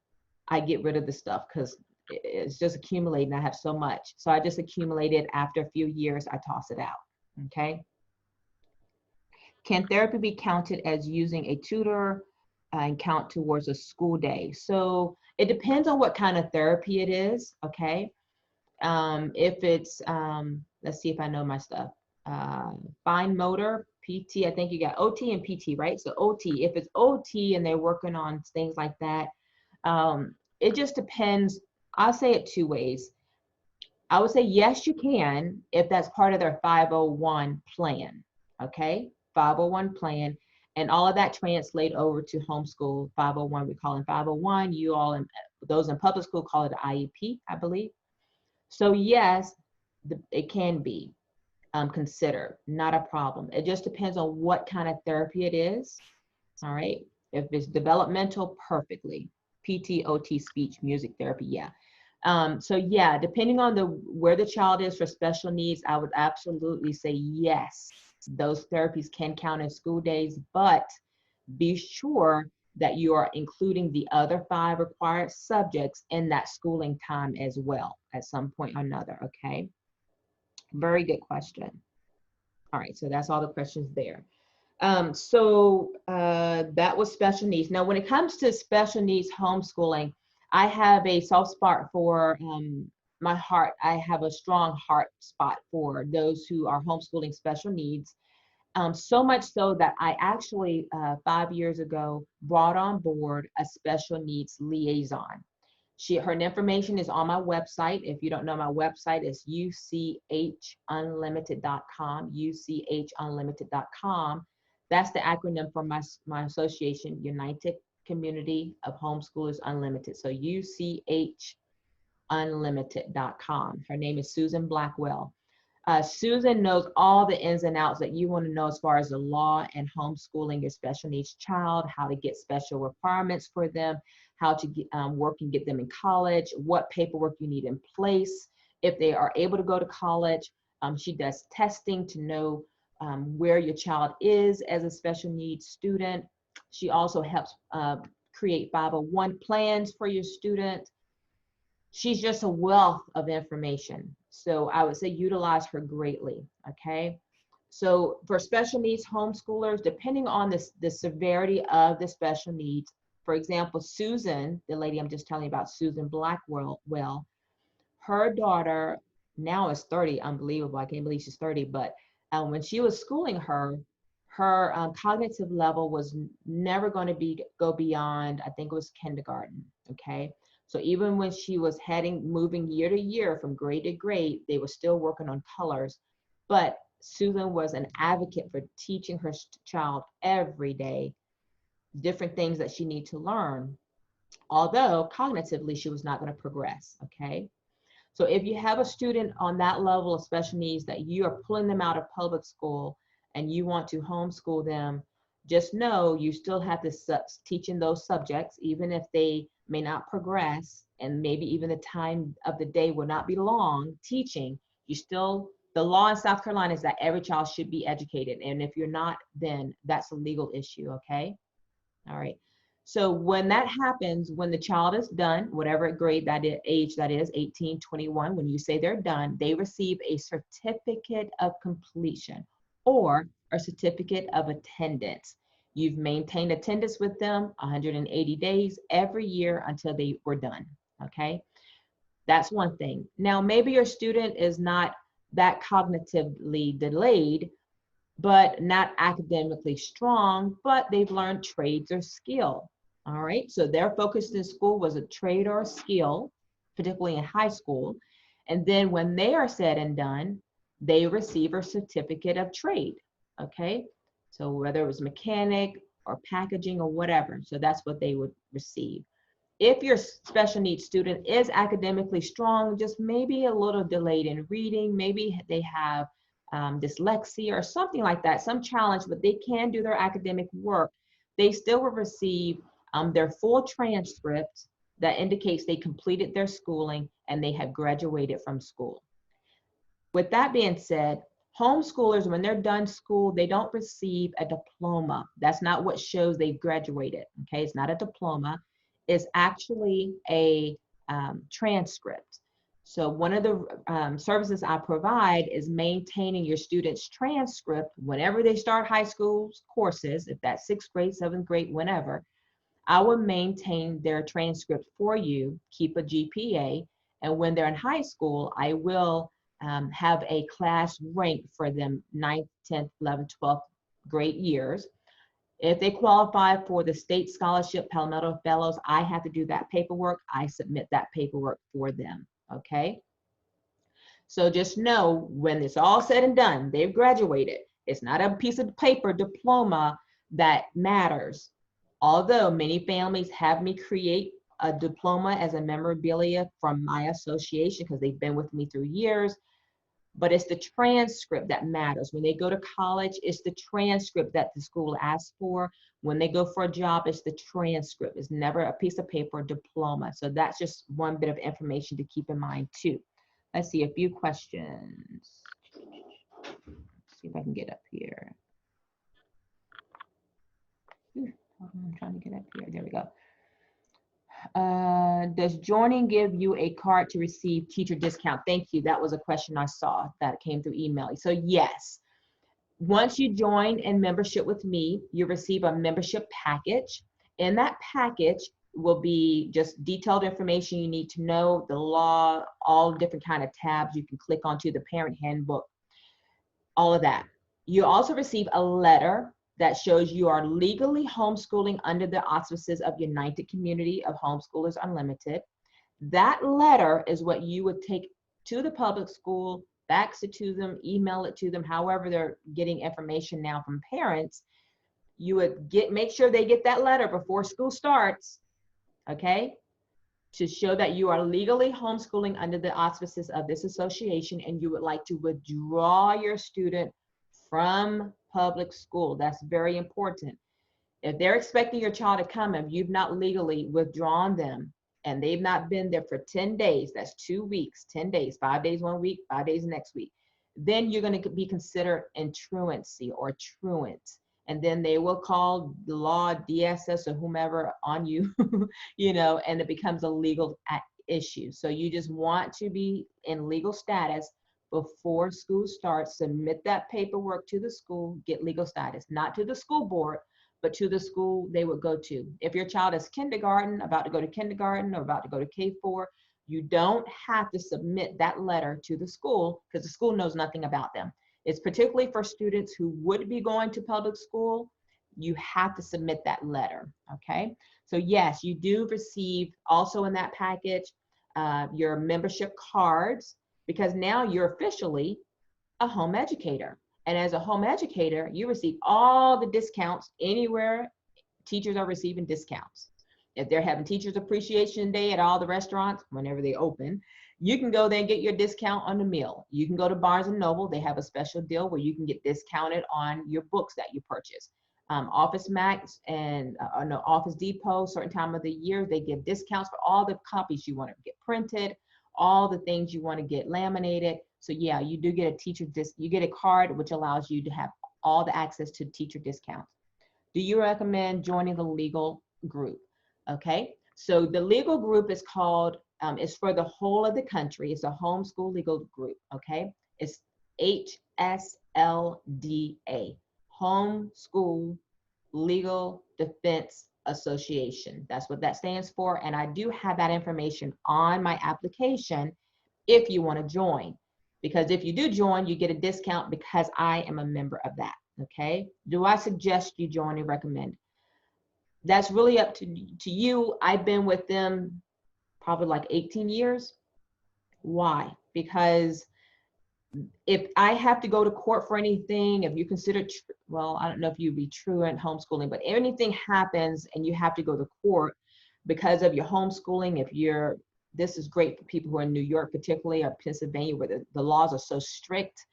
I get rid of the stuff because it's just accumulating. I have so much. So I just accumulate it. After a few years, I toss it out, okay? Can therapy be counted as using a tutor and count towards a school day? So it depends on what kind of therapy it is, okay? If it's, let's see if I know my stuff. Fine motor, PT, I think you got OT and PT, right? So OT, if it's OT and they're working on things like that, it just depends. I'll say it 2 ways. I would say, yes, you can, if that's part of their 501 plan, okay? 501 plan. And all of that translate over to homeschool 501. We call it 501. You all, those in public school call it IEP, I believe. So yes, it can be considered, not a problem. It just depends on what kind of therapy it is. All right. If it's developmental, perfectly. PT, OT, speech, music therapy, yeah. So yeah, depending on where the child is for special needs, I would absolutely say yes. Those therapies can count as school days, but be sure that you are including the other 5 required subjects in that schooling time as well at some point or another, okay? Very good question. All right, so that's all the questions there. That was special needs. Now, when it comes to special needs homeschooling, I have a soft spot for my heart. I have a strong heart spot for those who are homeschooling special needs. So much so that I actually, 5 years ago, brought on board a special needs liaison. Her information is on my website. If you don't know, my website is UCHunlimited.com, UCHunlimited.com. That's the acronym for my association, United Community of Homeschoolers Unlimited. So UCHunlimited.com. Her name is Susan Blackwell. Susan knows all the ins and outs that you want to know as far as the law and homeschooling your special needs child, how to get special requirements for them, how to work and get them in college, what paperwork you need in place, if they are able to go to college. She does testing to know where your child is as a special needs student. She also helps create 501 plans for your student. She's just a wealth of information. So I would say utilize her greatly, okay? So for special needs homeschoolers, depending on the severity of the special needs, for example, Susan, the lady I'm just telling you about, Susan Blackwell, her daughter now is 30, unbelievable, I can't believe she's 30, but when she was schooling her cognitive level was never going to go beyond, I think it was kindergarten, okay? So even when she was moving year to year from grade to grade, they were still working on colors. But Susan was an advocate for teaching her child every day different things that she needed to learn, although cognitively she was not going to progress, okay? So if you have a student on that level of special needs that you are pulling them out of public school and you want to homeschool them, just know you still have to teach in those subjects, even if they may not progress, and maybe even the time of the day will not be long teaching. The law in South Carolina is that every child should be educated. And if you're not, then that's a legal issue, okay? All right. So when that happens, when the child is done, whatever grade age that is, 18, 21, when you say they're done, they receive a certificate of completion or a certificate of attendance. You've maintained attendance with them 180 days every year until they were done, okay? That's one thing. Now, maybe your student is not that cognitively delayed, but not academically strong, but they've learned trades or skill. All right, so their focus in school was a trade or a skill, particularly in high school. And then when they are said and done, they receive a certificate of trade, okay? So whether it was mechanic or packaging or whatever, so that's what they would receive. If your special needs student is academically strong, just maybe a little delayed in reading, maybe they have dyslexia or something like that, some challenge, but they can do their academic work, they still will receive their full transcript that indicates they completed their schooling and they have graduated from school. With that being said, homeschoolers, when they're done school, they don't receive a diploma. That's not what shows they've graduated, okay? It's not a diploma. It's actually a transcript. So one of the services I provide is maintaining your students' transcript whenever they start high school courses, if that's 6th grade, 7th grade, whenever. I will maintain their transcript for you, keep a GPA, and when they're in high school, I will have a class rank for them 9th, 10th, 11th, 12th grade years. If they qualify for the state scholarship Palmetto Fellows, I have to do that paperwork. I submit that paperwork for them, okay? So just know when it's all said and done, they've graduated. It's not a piece of paper diploma that matters. Although many families have me create a diploma as a memorabilia from my association because they've been with me through years, but it's the transcript that matters. When they go to college, it's the transcript that the school asks for. When they go for a job, it's the transcript. It's never a piece of paper or diploma. So that's just one bit of information to keep in mind too. Let's see a few questions. Let's see if I can get up here. I'm trying to get up here. There we go. Does joining give you a card to receive teacher discount? Thank you. That was a question I saw that came through email. So yes, once you join in membership with me, you receive a membership package. In that package will be just detailed information you need to know, the law, all different kind of tabs you can click onto, the parent handbook, all of that. You also receive a letter that shows you are legally homeschooling under the auspices of United Community of Homeschoolers Unlimited. That letter is what you would take to the public school, fax it to them, email it to them, however they're getting information now from parents. You would make sure they get that letter before school starts, okay? To show that you are legally homeschooling under the auspices of this association and you would like to withdraw your student from public school. That's very important. If they're expecting your child to come and you've not legally withdrawn them and they've not been there for 10 days, that's 2 weeks, 10 days, 5 days 1 week, 5 days next week, then you're going to be considered in truancy or truant. And then they will call the law, DSS, or whomever on you, you know, and it becomes a legal issue. So you just want to be in legal status before school starts. Submit that paperwork to the school, get legal status, not to the school board, but to the school they would go to. If your child is kindergarten, about to go to kindergarten, or about to go to K4, you don't have to submit that letter to the school because the school knows nothing about them. It's particularly for students who would be going to public school. You have to submit that letter, okay? So yes, you do receive also in that package your membership cards, because now you're officially a home educator. And as a home educator, you receive all the discounts anywhere teachers are receiving discounts. If they're having Teachers Appreciation Day at all the restaurants, whenever they open, you can go there and get your discount on the meal. You can go to Barnes & Noble. They have a special deal where you can get discounted on your books that you purchase. Office Max and Office Depot, certain time of the year, they give discounts for all the copies you want to get printed, all the things you want to get laminated. So yeah, you do get you get a card which allows you to have all the access to teacher discounts. Do you recommend joining the legal group? Okay, so the legal group is called, it's for the whole of the country. It's a homeschool legal group, okay? It's HSLDA, Homeschool Legal Defense Association. That's what that stands for. And I do have that information on my application if you want to join. Because if you do join, you get a discount because I am a member of that, okay? Do I suggest you join and recommend? That's really up to you. I've been with them probably like 18 years. Why? Because if I have to go to court for anything, if you consider, well, I don't know if you'd be truant homeschooling, but anything happens and you have to go to court because of your homeschooling, this is great for people who are in New York, particularly, or Pennsylvania, where the laws are so strict,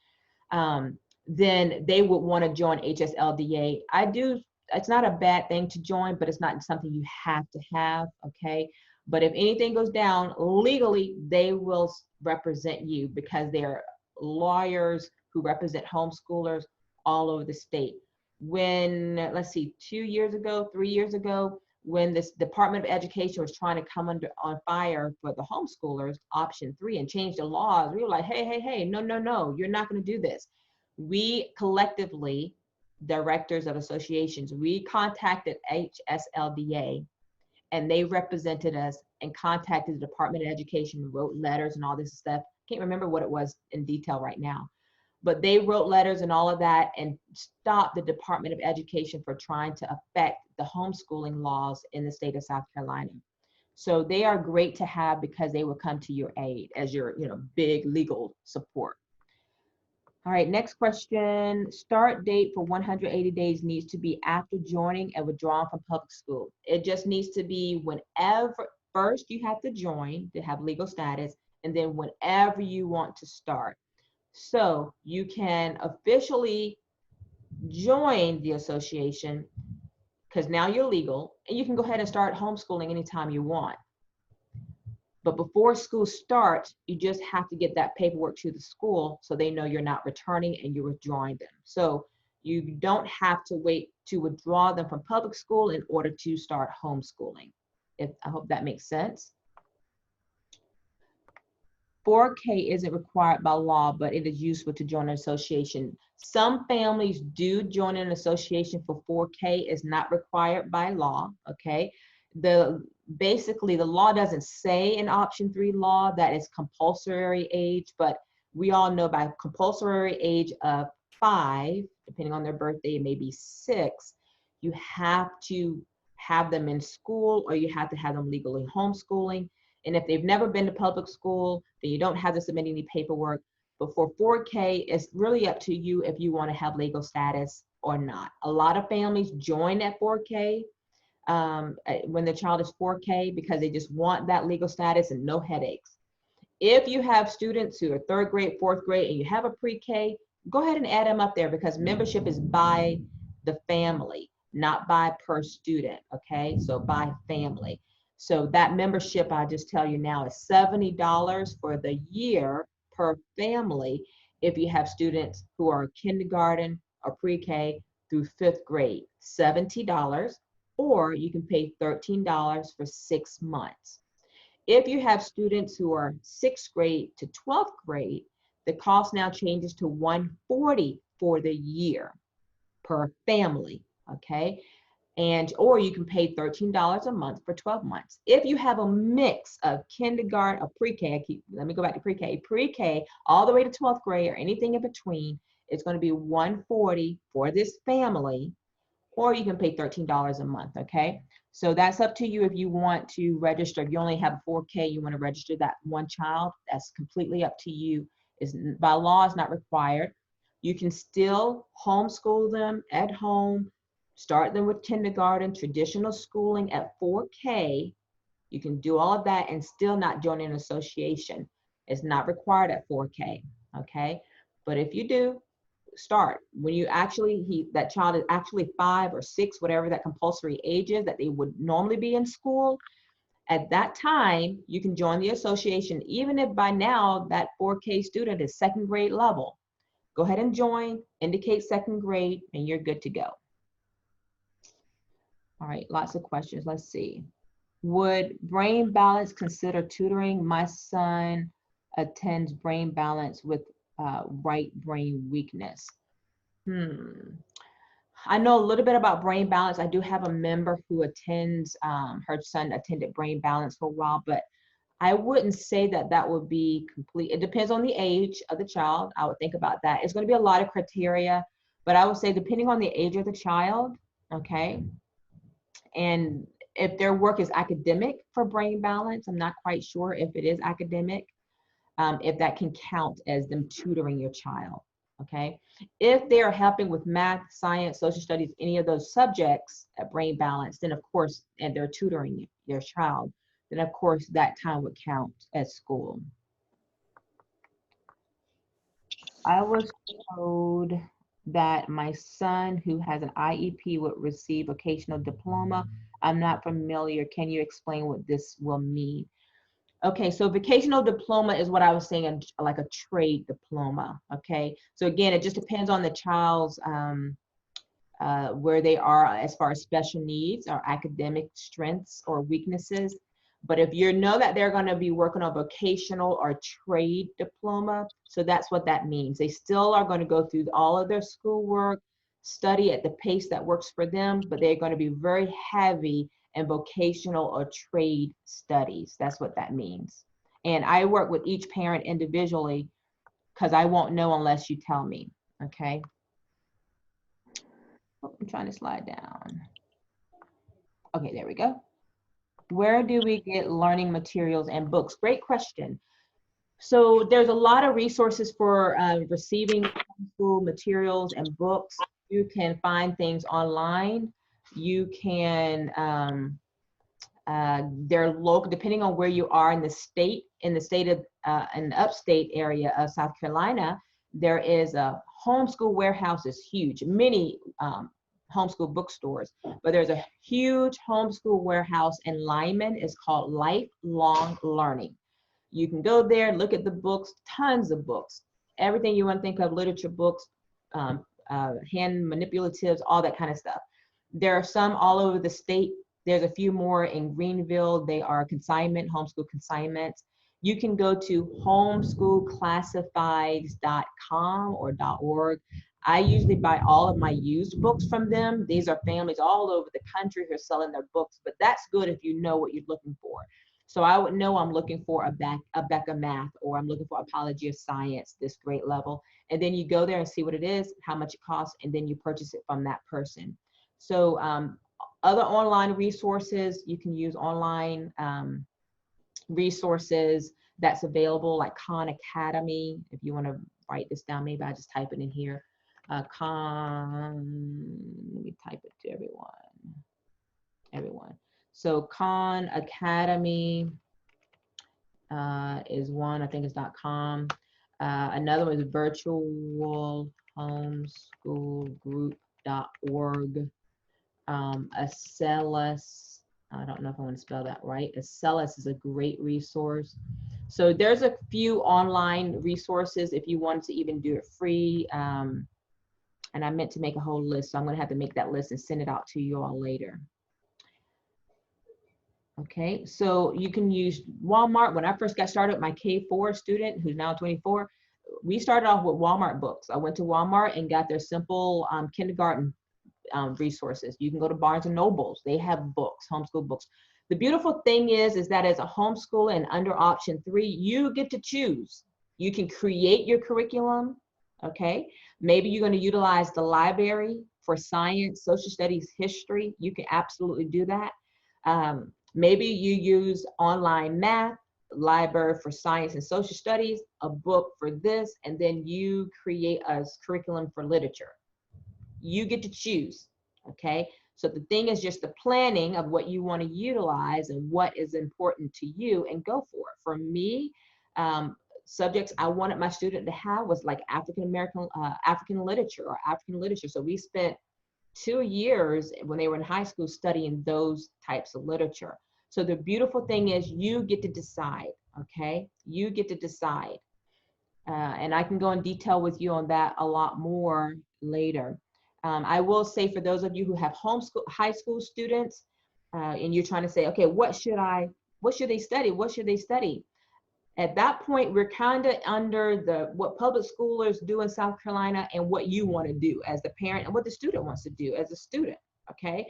then they would want to join HSLDA. It's not a bad thing to join, but it's not something you have to have, okay? But if anything goes down, legally, they will represent you because they're lawyers who represent homeschoolers all over the state. When, let's see, 3 years ago, when this Department of Education was trying to come on fire for the homeschoolers, option 3, and change the laws, we were like, hey, no, you're not going to do this. We collectively, directors of associations, we contacted HSLDA, and they represented us and contacted the Department of Education, wrote letters and all this stuff. Can't remember what it was in detail right now, but they wrote letters and all of that and stopped the Department of Education for trying to affect the homeschooling laws in the state of South Carolina. So they are great to have because they will come to your aid as your, big legal support. All right, next question. Start date for 180 days needs to be after joining and withdrawing from public school. It just needs to be whenever, first you have to join to have legal status, and then whenever you want to start. So you can officially join the association because now you're legal, and you can go ahead and start homeschooling anytime you want. But before school starts, you just have to get that paperwork to the school so they know you're not returning and you're withdrawing them. So you don't have to wait to withdraw them from public school in order to start homeschooling. I hope that makes sense. 4K isn't required by law, but it is useful to join an association. Some families do join an association for 4K. It's not required by law, okay? Basically, the law doesn't say in option 3 law that it's compulsory age, but we all know by compulsory age of 5, depending on their birthday, maybe 6, you have to have them in school or you have to have them legally homeschooling. And if they've never been to public school, then you don't have to submit any paperwork. But for 4K, it's really up to you if you want to have legal status or not. A lot of families join at 4K when the child is 4K because they just want that legal status and no headaches. If you have students who are 3rd grade, 4th grade, and you have a pre-K, go ahead and add them up there because membership is by the family, not by per student, okay? So by family. So that membership, I just tell you now, is $70 for the year per family if you have students who are kindergarten or pre-K through 5th grade, $70, or you can pay $13 for 6 months. If you have students who are 6th grade to 12th grade, the cost now changes to $140 for the year per family, okay? Or you can pay $13 a month for 12 months. If you have a mix of kindergarten or pre-K, let me go back to pre-K all the way to 12th grade or anything in between, it's going to be $140 for this family, or you can pay $13 a month, okay? So that's up to you if you want to register. If you only have a 4K, you want to register that one child, that's completely up to you. By law, it's not required. You can still homeschool them at home, start them with kindergarten, traditional schooling at 4K. You can do all of that and still not join an association. It's not required at 4K, okay? But if you do, start. When you actually, that child is actually 5 or 6, whatever that compulsory age is that they would normally be in school, at that time, you can join the association, even if by now that 4K student is 2nd grade level. Go ahead and join, indicate 2nd grade, and you're good to go. All right, lots of questions. Let's see. Would brain balance consider tutoring? My son attends brain balance with right brain weakness. I know a little bit about brain balance. I do have a member who attends, her son attended brain balance for a while, but I wouldn't say that that would be complete. It depends on the age of the child. I would think about that. It's going to be a lot of criteria, but I would say depending on the age of the child, okay, and if their work is academic for brain balance, I'm not quite sure if it is academic, if that can count as them tutoring your child, okay? If they're helping with math, science, social studies, any of those subjects at brain balance, then of course, and they're tutoring their child, then of course that time would count as school. I was told that my son who has an IEP would receive vocational diploma. I'm not familiar. Can you explain what this will mean? Okay, so vocational diploma is what I was saying, like a trade diploma, okay? So again, it just depends on the child's, where they are as far as special needs or academic strengths or weaknesses. But if you know that they're going to be working on vocational or trade diploma, so that's what that means. They still are going to go through all of their schoolwork, study at the pace that works for them, but they're going to be very heavy in vocational or trade studies. That's what that means. And I work with each parent individually because I won't know unless you tell me, okay? Oh, I'm trying to slide down. Okay, there we go. Where do we get learning materials and books? Great question. So there's a lot of resources for receiving homeschool materials and books. You can find things online. You can, they're local, depending on where you are in the state, of, in the upstate area of South Carolina, there is a homeschool warehouse is huge, many homeschool bookstores, but there's a huge homeschool warehouse in Lyman. It's called Lifelong Learning. You can go there, look at the books, tons of books, everything you want to think of, literature books, hand manipulatives, all that kind of stuff. There are some all over the state. There's a few more in Greenville. They are consignment, homeschool consignments. You can go to homeschoolclassifieds.com or .org. I usually buy all of my used books from them. These are families all over the country who are selling their books, but that's good if you know what you're looking for. So I would know I'm looking for a Becca Math, or I'm looking for Apology of Science, this grade level. And then you go there and see what it is, how much it costs, and then you purchase it from that person. So other online resources, you can use online resources that's available, like Khan Academy. If you want to write this down, maybe I just type it in here. Khan, let me type it to everyone. So Khan Academy is one, I think it's .com. Another one is virtualhomeschoolgroup.org. Acellus, I don't know if I want to spell that right. Acellus is a great resource. So there's a few online resources if you want to even do it free. And I meant to make a whole list, so I'm going to have to make that list and send it out to you all later. Okay, so you can use Walmart. When I first got started, my K4 student, who's now 24, we started off with Walmart books. I went to Walmart and got their simple kindergarten resources. You can go to Barnes and Nobles. They have books, homeschool books. The beautiful thing is that as a homeschooler and under option 3, you get to choose. You can create your curriculum, okay? Maybe you're going to utilize the library for science, social studies, history. You can absolutely do that. Maybe you use online math, library for science and social studies, a book for this, and then you create a curriculum for literature. You get to choose, okay? So the thing is just the planning of what you want to utilize and what is important to you, and go for it. For me, subjects I wanted my student to have was like African literature. So we spent 2 years when they were in high school studying those types of literature. So the beautiful thing is you get to decide, okay? You get to decide. And I can go in detail with you on that a lot more later. I will say, for those of you who have high school students, and you're trying to say, okay, what should they study? What should they study? At that point, we're kind of under what public schoolers do in South Carolina and what you want to do as the parent and what the student wants to do as a student, okay?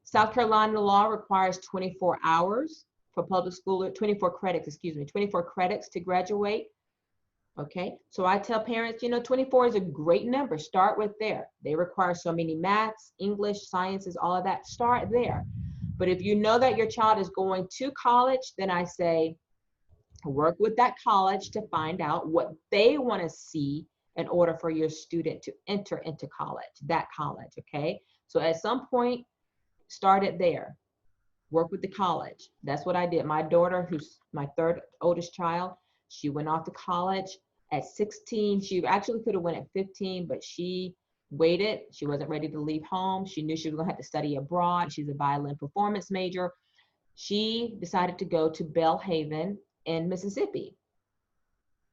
South Carolina law requires 24 hours for public school, 24 credits to graduate, okay? So I tell parents, 24 is a great number. Start with there. They require so many maths, English, sciences, all of that. Start there. But if you know that your child is going to college, then I say, work with that college to find out what they want to see in order for your student to enter into that college, okay? So at some point, start it there. Work with the college. That's what I did. My daughter, who's my 3rd oldest child, she went off to college at 16. She actually could have went at 15, but she waited. She wasn't ready to leave home. She knew she was going to have to study abroad. She's a violin performance major. She decided to go to Belhaven in Mississippi.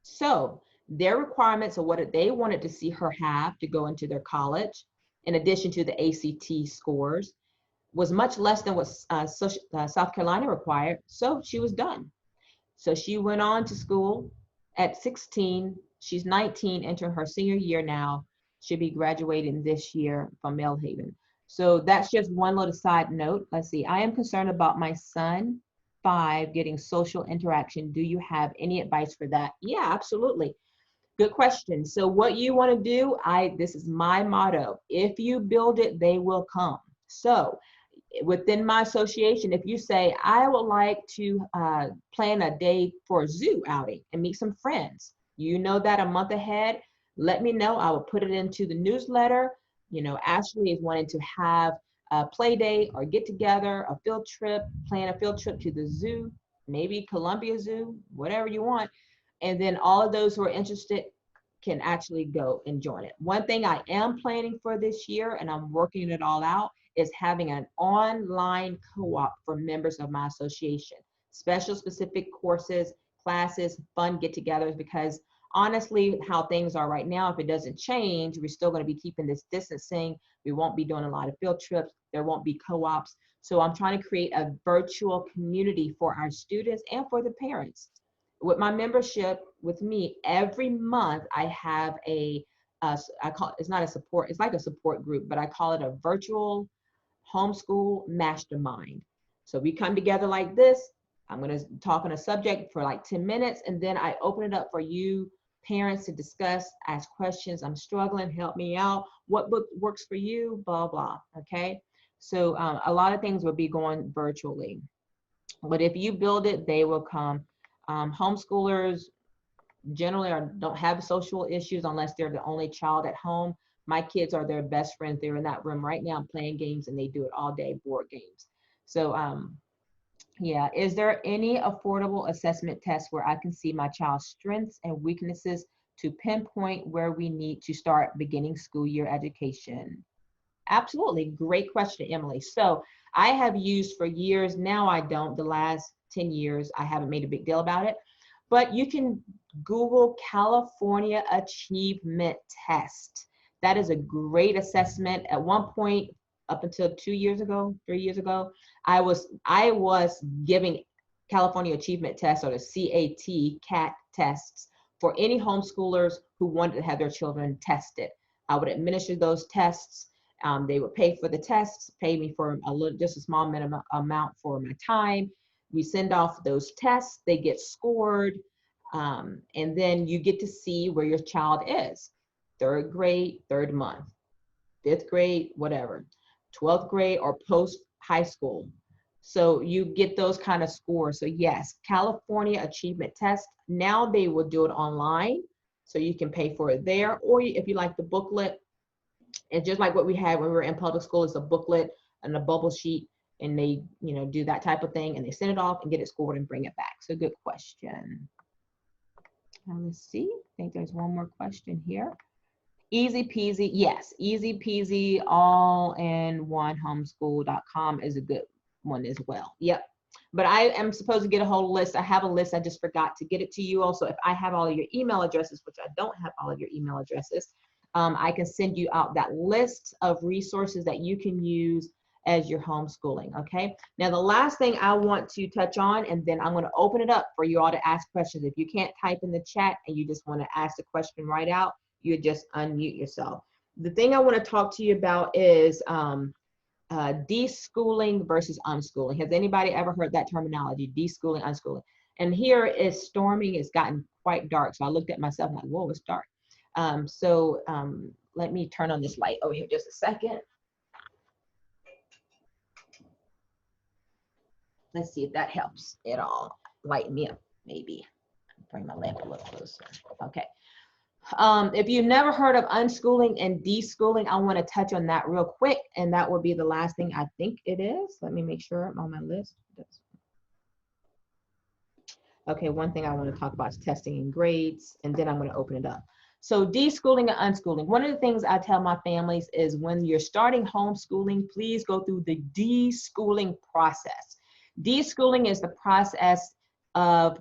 So their requirements of what they wanted to see her have to go into their college, in addition to the ACT scores, was much less than what South Carolina required. So she was done. So she went on to school at 16. She's 19, entering her senior year now. She'll be graduating this year from Belhaven. So that's just one little side note. Let's see. I am concerned about my son, 5, getting social interaction. Do you have any advice for that? Yeah, absolutely. Good question. So what you want to do, this is my motto. If you build it, they will come. So within my association, if you say, I would like to plan a day for a zoo outing and meet some friends, you know that a month ahead, let me know. I will put it into the newsletter. You know, Ashley is wanting to have a play day or get together, a field trip, plan a field trip to the zoo, maybe Columbia Zoo, whatever you want. And then all of those who are interested can actually go and join it. One thing I am planning for this year, and I'm working it all out, is having an online co-op for members of my association. Special specific courses, classes, fun get-togethers, because honestly, how things are right now, if it doesn't change, we're still going to be keeping this distancing. We won't be doing a lot of field trips. There won't be co-ops. So I'm trying to create a virtual community for our students and for the parents. With my membership with me, every month I have I call it's not a support, it's like a support group, but I call it a virtual homeschool mastermind. So we come together like this. I'm going to talk on a subject for like 10 minutes, and then I open it up for you parents to discuss, ask questions. I'm struggling, help me out. What book works for you? Blah, blah. Okay. So a lot of things will be going virtually, but if you build it, they will come. Homeschoolers generally don't have social issues unless they're the only child at home. My kids are their best friends. They're in that room right now playing games, and they do it all day, board games. So yeah, is there any affordable assessment test where I can see my child's strengths and weaknesses to pinpoint where we need to start beginning school year education? Absolutely, great question, Emily. So I have used for years, now I don't, the last 10 years, I haven't made a big deal about it, but you can Google California Achievement Test. That is a great assessment. At one point, up until 2 years ago, 3 years ago, I was giving California Achievement Tests, or the CAT tests, for any homeschoolers who wanted to have their children tested. I would administer those tests. They would pay for the tests, pay me for just a small minimum amount for my time. We send off those tests, they get scored, and then you get to see where your child is. 3rd grade, 3rd month, 5th grade, whatever, 12th grade, or post high school. So you get those kind of scores. So yes, California Achievement Test, now they will do it online, so you can pay for it there, or if you like the booklet, and just like what we had when we were in public school, it's a booklet and a bubble sheet, and they, you know, do that type of thing, and they send it off and get it scored and bring it back. So good question. Now let's see, I think there's one more question here. Easy peasy, yes, easy peasy, all in one homeschool.com is a good one as well. Yep. But I am supposed to get a whole list. I have a list. I just forgot to get it to you. Also, if I have all of your email addresses, which I don't have all of your email addresses, I can send you out that list of resources that you can use as you're homeschooling. Okay. Now, the last thing I want to touch on, and then I'm going to open it up for you all to ask questions. If you can't type in the chat and you just want to ask the question right out, you just unmute yourself. The thing I want to talk to you about is deschooling versus unschooling. Has anybody ever heard that terminology, deschooling, unschooling? And here is storming. It's gotten quite dark. So I looked at myself and like, whoa, it's dark. Let me turn on this light over here just a second. Let's see if that helps at all. Lighten me up, maybe. Bring my lamp a little closer. Okay. If you've never heard of unschooling and deschooling, I want to touch on that real quick, and that will be the last thing I think it is. Let me make sure I'm on my list. Okay, one thing I want to talk about is testing and grades, and then I'm going to open it up. So deschooling and unschooling. One of the things I tell my families is when you're starting homeschooling, please go through the deschooling process. Deschooling is the process of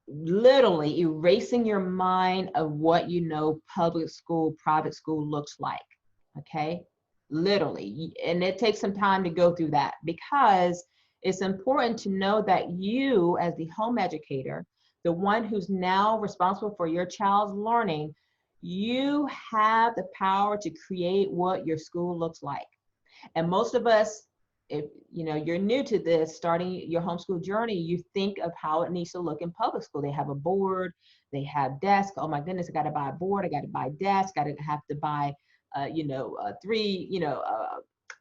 literally erasing your mind of what you know public school, private school looks like, okay? Literally, and it takes some time to go through that, because it's important to know that you, as the home educator, the one who's now responsible for your child's learning, you have the power to create what your school looks like. And most of us, if you know you're new to this, starting your homeschool journey, you think of how it needs to look in public school. They have a board, they have desks. Oh my goodness, I got to buy a board, I got to buy a desk, I didn't have to buy, 3,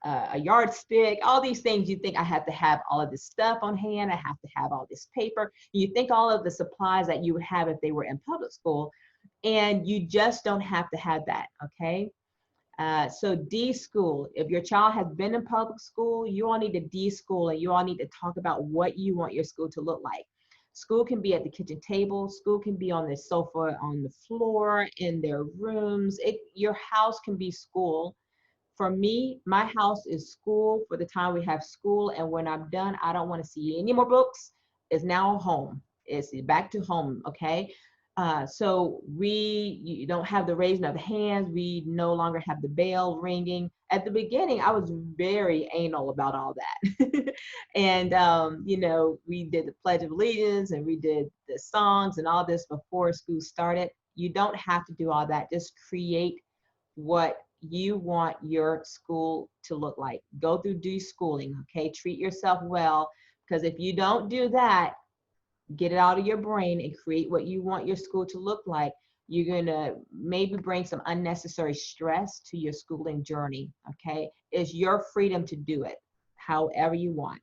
a yardstick, all these things. You think I have to have all of this stuff on hand. I have to have all this paper. You think all of the supplies that you would have if they were in public school, and you just don't have to have that, okay? So deschool. If your child has been in public school, you all need to deschool, and you all need to talk about what you want your school to look like. School can be at the kitchen table. School can be on the sofa, on the floor, in their rooms. Your house can be school. For me, my house is school for the time we have school, and when I'm done, I don't want to see any more books. It's now home. It's back to home, okay? So you don't have the raising of the hands. We no longer have the bell ringing. At the beginning, I was very anal about all that. And, we did the Pledge of Allegiance and we did the songs and all this before school started. You don't have to do all that. Just create what you want your school to look like. Go through deschooling, okay? Treat yourself well, because if you don't do that, get it out of your brain and create what you want your school to look like, you're going to maybe bring some unnecessary stress to your schooling journey, okay? It's your freedom to do it however you want.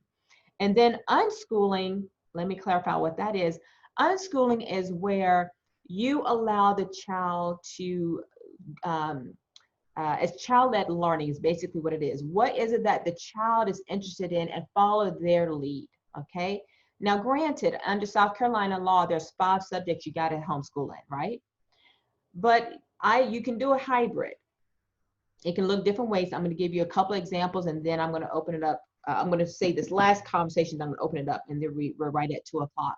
And then unschooling, let me clarify what that is. Unschooling is where you allow the child to, it's child-led learning is basically what it is. What is it that the child is interested in, and follow their lead, okay? Now, granted, under South Carolina law, there's 5 subjects you got to homeschool in, right? But you can do a hybrid. It can look different ways. I'm going to give you a couple of examples, and then I'm going to open it up. I'm going to say this last conversation, I'm going to open it up, and then we're right at 2 o'clock.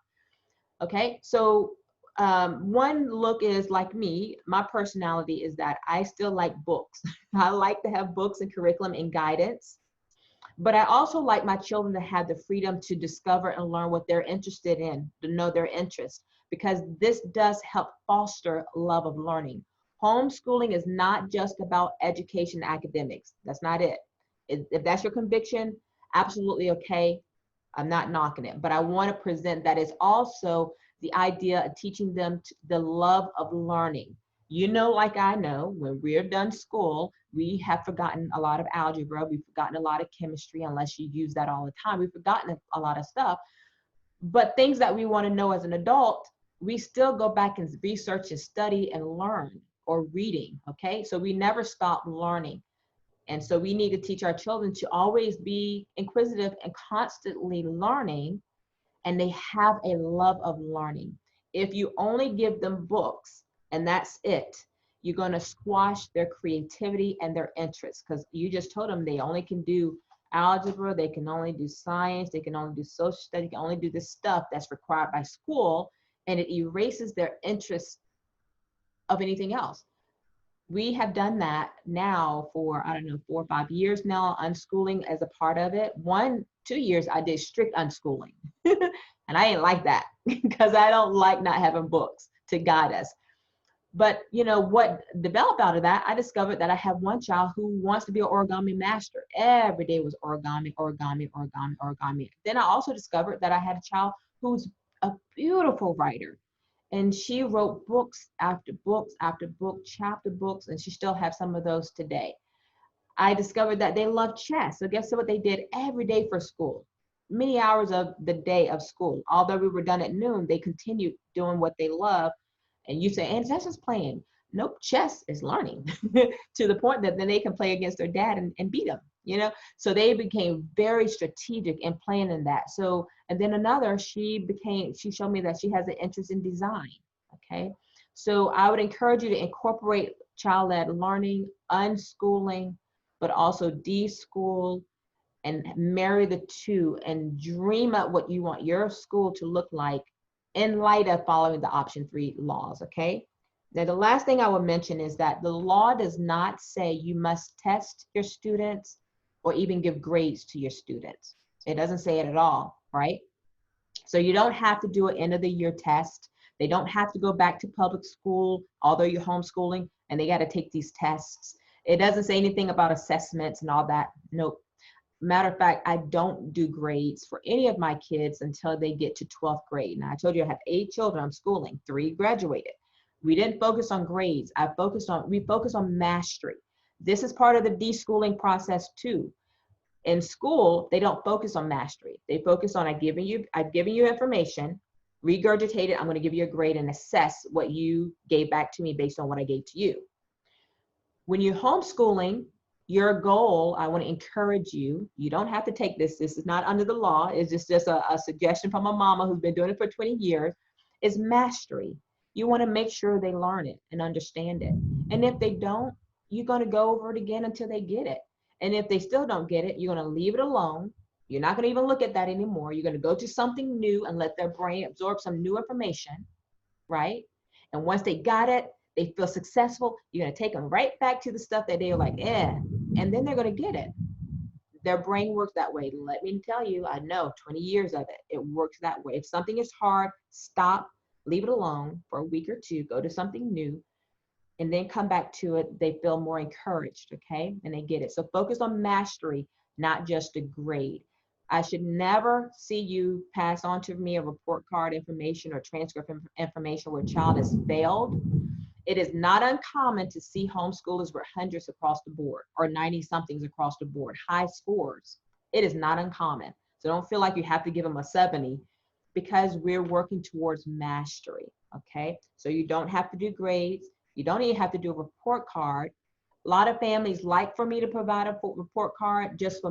Okay, so one look is like me. My personality is that I still like books. I like to have books and curriculum and guidance. But I also like my children to have the freedom to discover and learn what they're interested in, to know their interests, because this does help foster love of learning. Homeschooling is not just about education and academics. That's not it. If that's your conviction, absolutely okay. I'm not knocking it, but I want to present that it's also the idea of teaching them the love of learning. Like I know, when we're done school, we have forgotten a lot of algebra. We've forgotten a lot of chemistry, unless you use that all the time. We've forgotten a lot of stuff. But things that we want to know as an adult, we still go back and research and study and learn, or reading, okay? So we never stop learning. And so we need to teach our children to always be inquisitive and constantly learning, and they have a love of learning. If you only give them books and that's it, you're going to squash their creativity and their interests, because you just told them they only can do algebra, they can only do science, they can only do social studies, they can only do this stuff that's required by school, and it erases their interest of anything else. We have done that now for, 4 or 5 years now, unschooling as a part of it. 1, 2 years, I did strict unschooling. And I ain't like that, because I don't like not having books to guide us. But what developed out of that, I discovered that I have one child who wants to be an origami master. Every day was origami, origami, origami, origami. Then I also discovered that I had a child who's a beautiful writer. And she wrote books after books after book, chapter books, and she still has some of those today. I discovered that they love chess. So guess what they did every day for school? Many hours of the day of school. Although we were done at noon, they continued doing what they love. And you say, and that's just playing. Nope, chess is learning to the point that then they can play against their dad and beat him, So they became very strategic in playing in that. So, and then another, she showed me that she has an interest in design, okay? So I would encourage you to incorporate child-led learning, unschooling, but also deschool, and marry the two and dream up what you want your school to look like in light of following the option 3 laws, okay? Now, the last thing I will mention is that the law does not say you must test your students or even give grades to your students. It doesn't say it at all, right? So you don't have to do an end of the year test. They don't have to go back to public school, although you're homeschooling, and they got to take these tests. It doesn't say anything about assessments and all that. Nope. Matter of fact, I don't do grades for any of my kids until they get to 12th grade. Now, I told you I have 8 children I'm schooling, 3 graduated. We didn't focus on grades. We focused on mastery. This is part of the deschooling process too. In school, they don't focus on mastery. They focus on I've given you information, regurgitate it, I'm going to give you a grade and assess what you gave back to me based on what I gave to you. When you're homeschooling, your goal, I want to encourage you, you don't have to take this. This is not under the law. It's just a suggestion from a mama who's been doing it for 20 years, is mastery. You want to make sure they learn it and understand it. And if they don't, you're going to go over it again until they get it. And if they still don't get it, you're going to leave it alone. You're not going to even look at that anymore. You're going to go to something new and let their brain absorb some new information, right? And once they got it, they feel successful, you're going to take them right back to the stuff that they're like, and then they're going to get it. Their brain works that way. Let me tell you, I know 20 years of it. It works that way. If something is hard, stop, leave it alone for a week or two, go to something new, and then come back to it. They feel more encouraged, okay? And they get it. So focus on mastery, not just a grade. I should never see you pass on to me a report card information or transcript information where a child has failed. It is not uncommon to see homeschoolers with hundreds across the board or 90 somethings across the board, high scores. It is not uncommon. So don't feel like you have to give them a 70 because we're working towards mastery, okay? So you don't have to do grades. You don't even have to do a report card. A lot of families like for me to provide a report card just for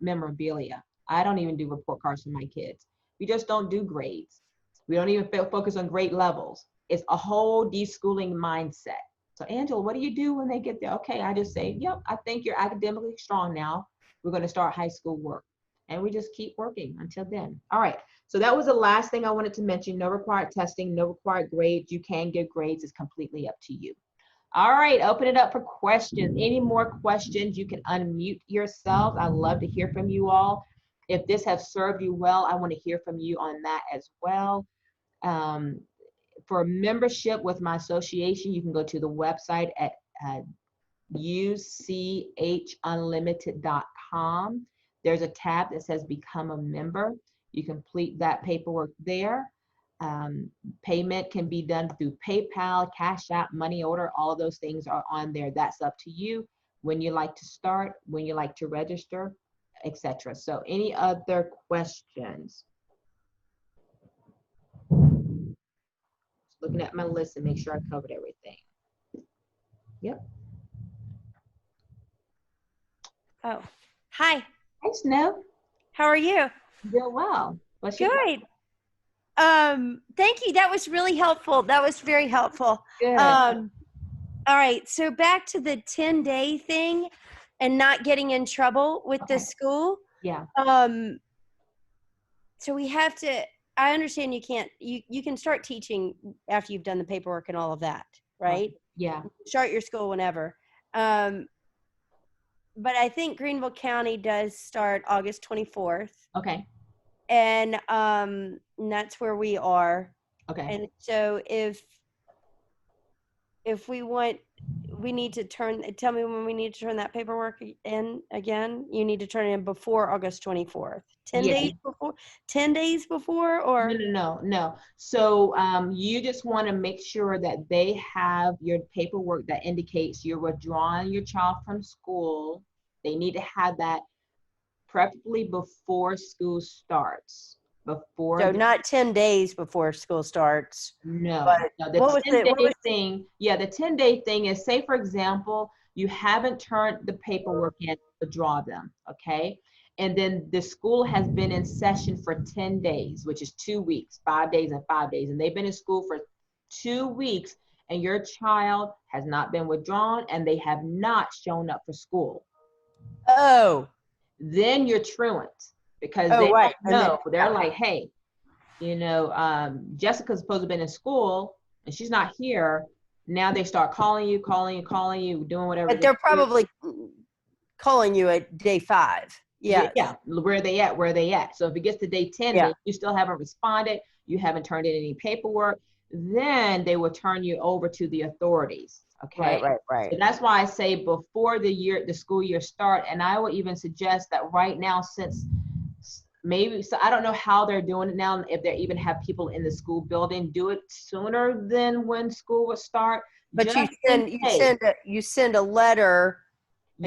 memorabilia. I don't even do report cards for my kids. We just don't do grades. We don't even focus on grade levels. It's a whole deschooling mindset. So Angela, what do you do when they get there? Okay, I just say, yep, I think you're academically strong now. We're going to start high school work. And we just keep working until then. All right, so that was the last thing I wanted to mention. No required testing, no required grades. You can give grades. It's completely up to you. All right, open it up for questions. Any more questions, you can unmute yourself. I'd love to hear from you all. If this has served you well, I want to hear from you on that as well. For membership with my association, you can go to the website at UCHunlimited.com. There's a tab that says Become a Member. You complete that paperwork there. Payment can be done through PayPal, Cash App, money order. All of those things are on there. That's up to you. When you like to start, when you like to register, etc. So any other questions? Looking at my list and make sure I covered everything. Yep. Oh, hi. Hey, Snow. How are you? Doing well. What's your Good. Thank you. That was really helpful. That was very helpful. Good. All right. So back to the 10-day thing and not getting in trouble with the school. Yeah. So we have to, I understand you can start teaching after you've done the paperwork and all of that, right? Yeah. Start your school whenever. But I think Greenville County does start August 24th. Okay. And that's where we are. Okay. And so if we need to tell me when we need to turn that paperwork in again. You need to turn it in before August 24th. 10 days before? 10 days before or? No. So you just want to make sure that they have your paperwork that indicates you're withdrawing your child from school. They need to have that preferably before school starts. So not 10 days before school starts. No, but the 10-day thing. Yeah, the 10-day thing is, say for example, you haven't turned the paperwork in to withdraw them, okay? And then the school has been in session for 10 days, which is 2 weeks, 5 days and 5 days. And they've been in school for 2 weeks and your child has not been withdrawn and they have not shown up for school. Oh. Then you're truant because they don't know. They're like, hey, you know, Jessica's supposed to have been in school and she's not here. Now they start calling you, doing whatever. But they're probably calling you at day 5. Yeah. Yeah. Where are they at? So if it gets to day 10, and you still haven't responded, you haven't turned in any paperwork, then they will turn you over to the authorities. Okay. Right. So that's why I say before the school year start, and I will even suggest that right now, since maybe, so I don't know how they're doing it now, if they even have people in the school building, do it sooner than when school would start. But you send a letter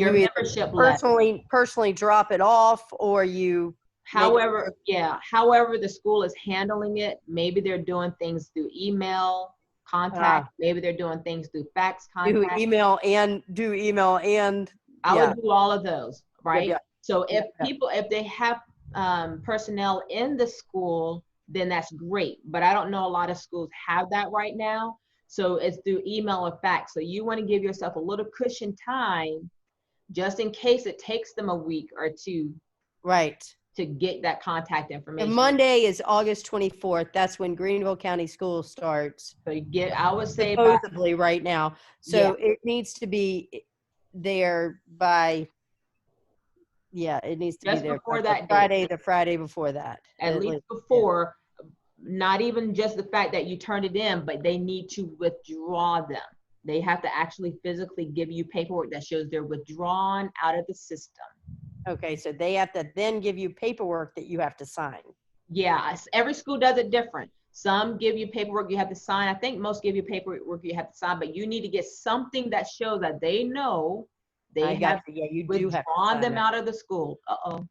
your you either membership letter. personally drop it off, or you make However, yeah, however the school is handling it, maybe they're doing things through email contact, maybe they're doing things through fax do contact. email and I yeah. would do all of those, right? Yeah. So if Yeah. people, if they have personnel in the school, then that's great. But I don't know a lot of schools have that right now. So it's through email or fax. So you want to give yourself a little cushion time just in case it takes them a week or two Right. to get that contact And information. Monday is August 24th. That's when Greenville County School starts. So you get, I would say by, Supposedly right now. So it needs to be there by, it needs to be just there before by that date, the Friday before that. at least before, not even just the fact that you turned it in, but they need to withdraw them. They have to actually physically give you paperwork that shows they're withdrawn out of the system. Okay, so they have to then give you paperwork that you have to sign. Yeah, every school does it different. Some give you paperwork you have to sign. I think most give you paperwork you have to sign, but you need to get something that shows that they know they have you do have to withdrawn sign them it. out of the school. Uh-oh.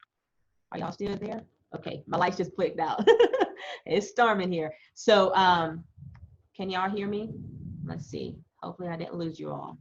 Are y'all still there? Okay, my lights just clicked out. It's storming here. So can y'all hear me? Let's see. Hopefully I didn't lose you all.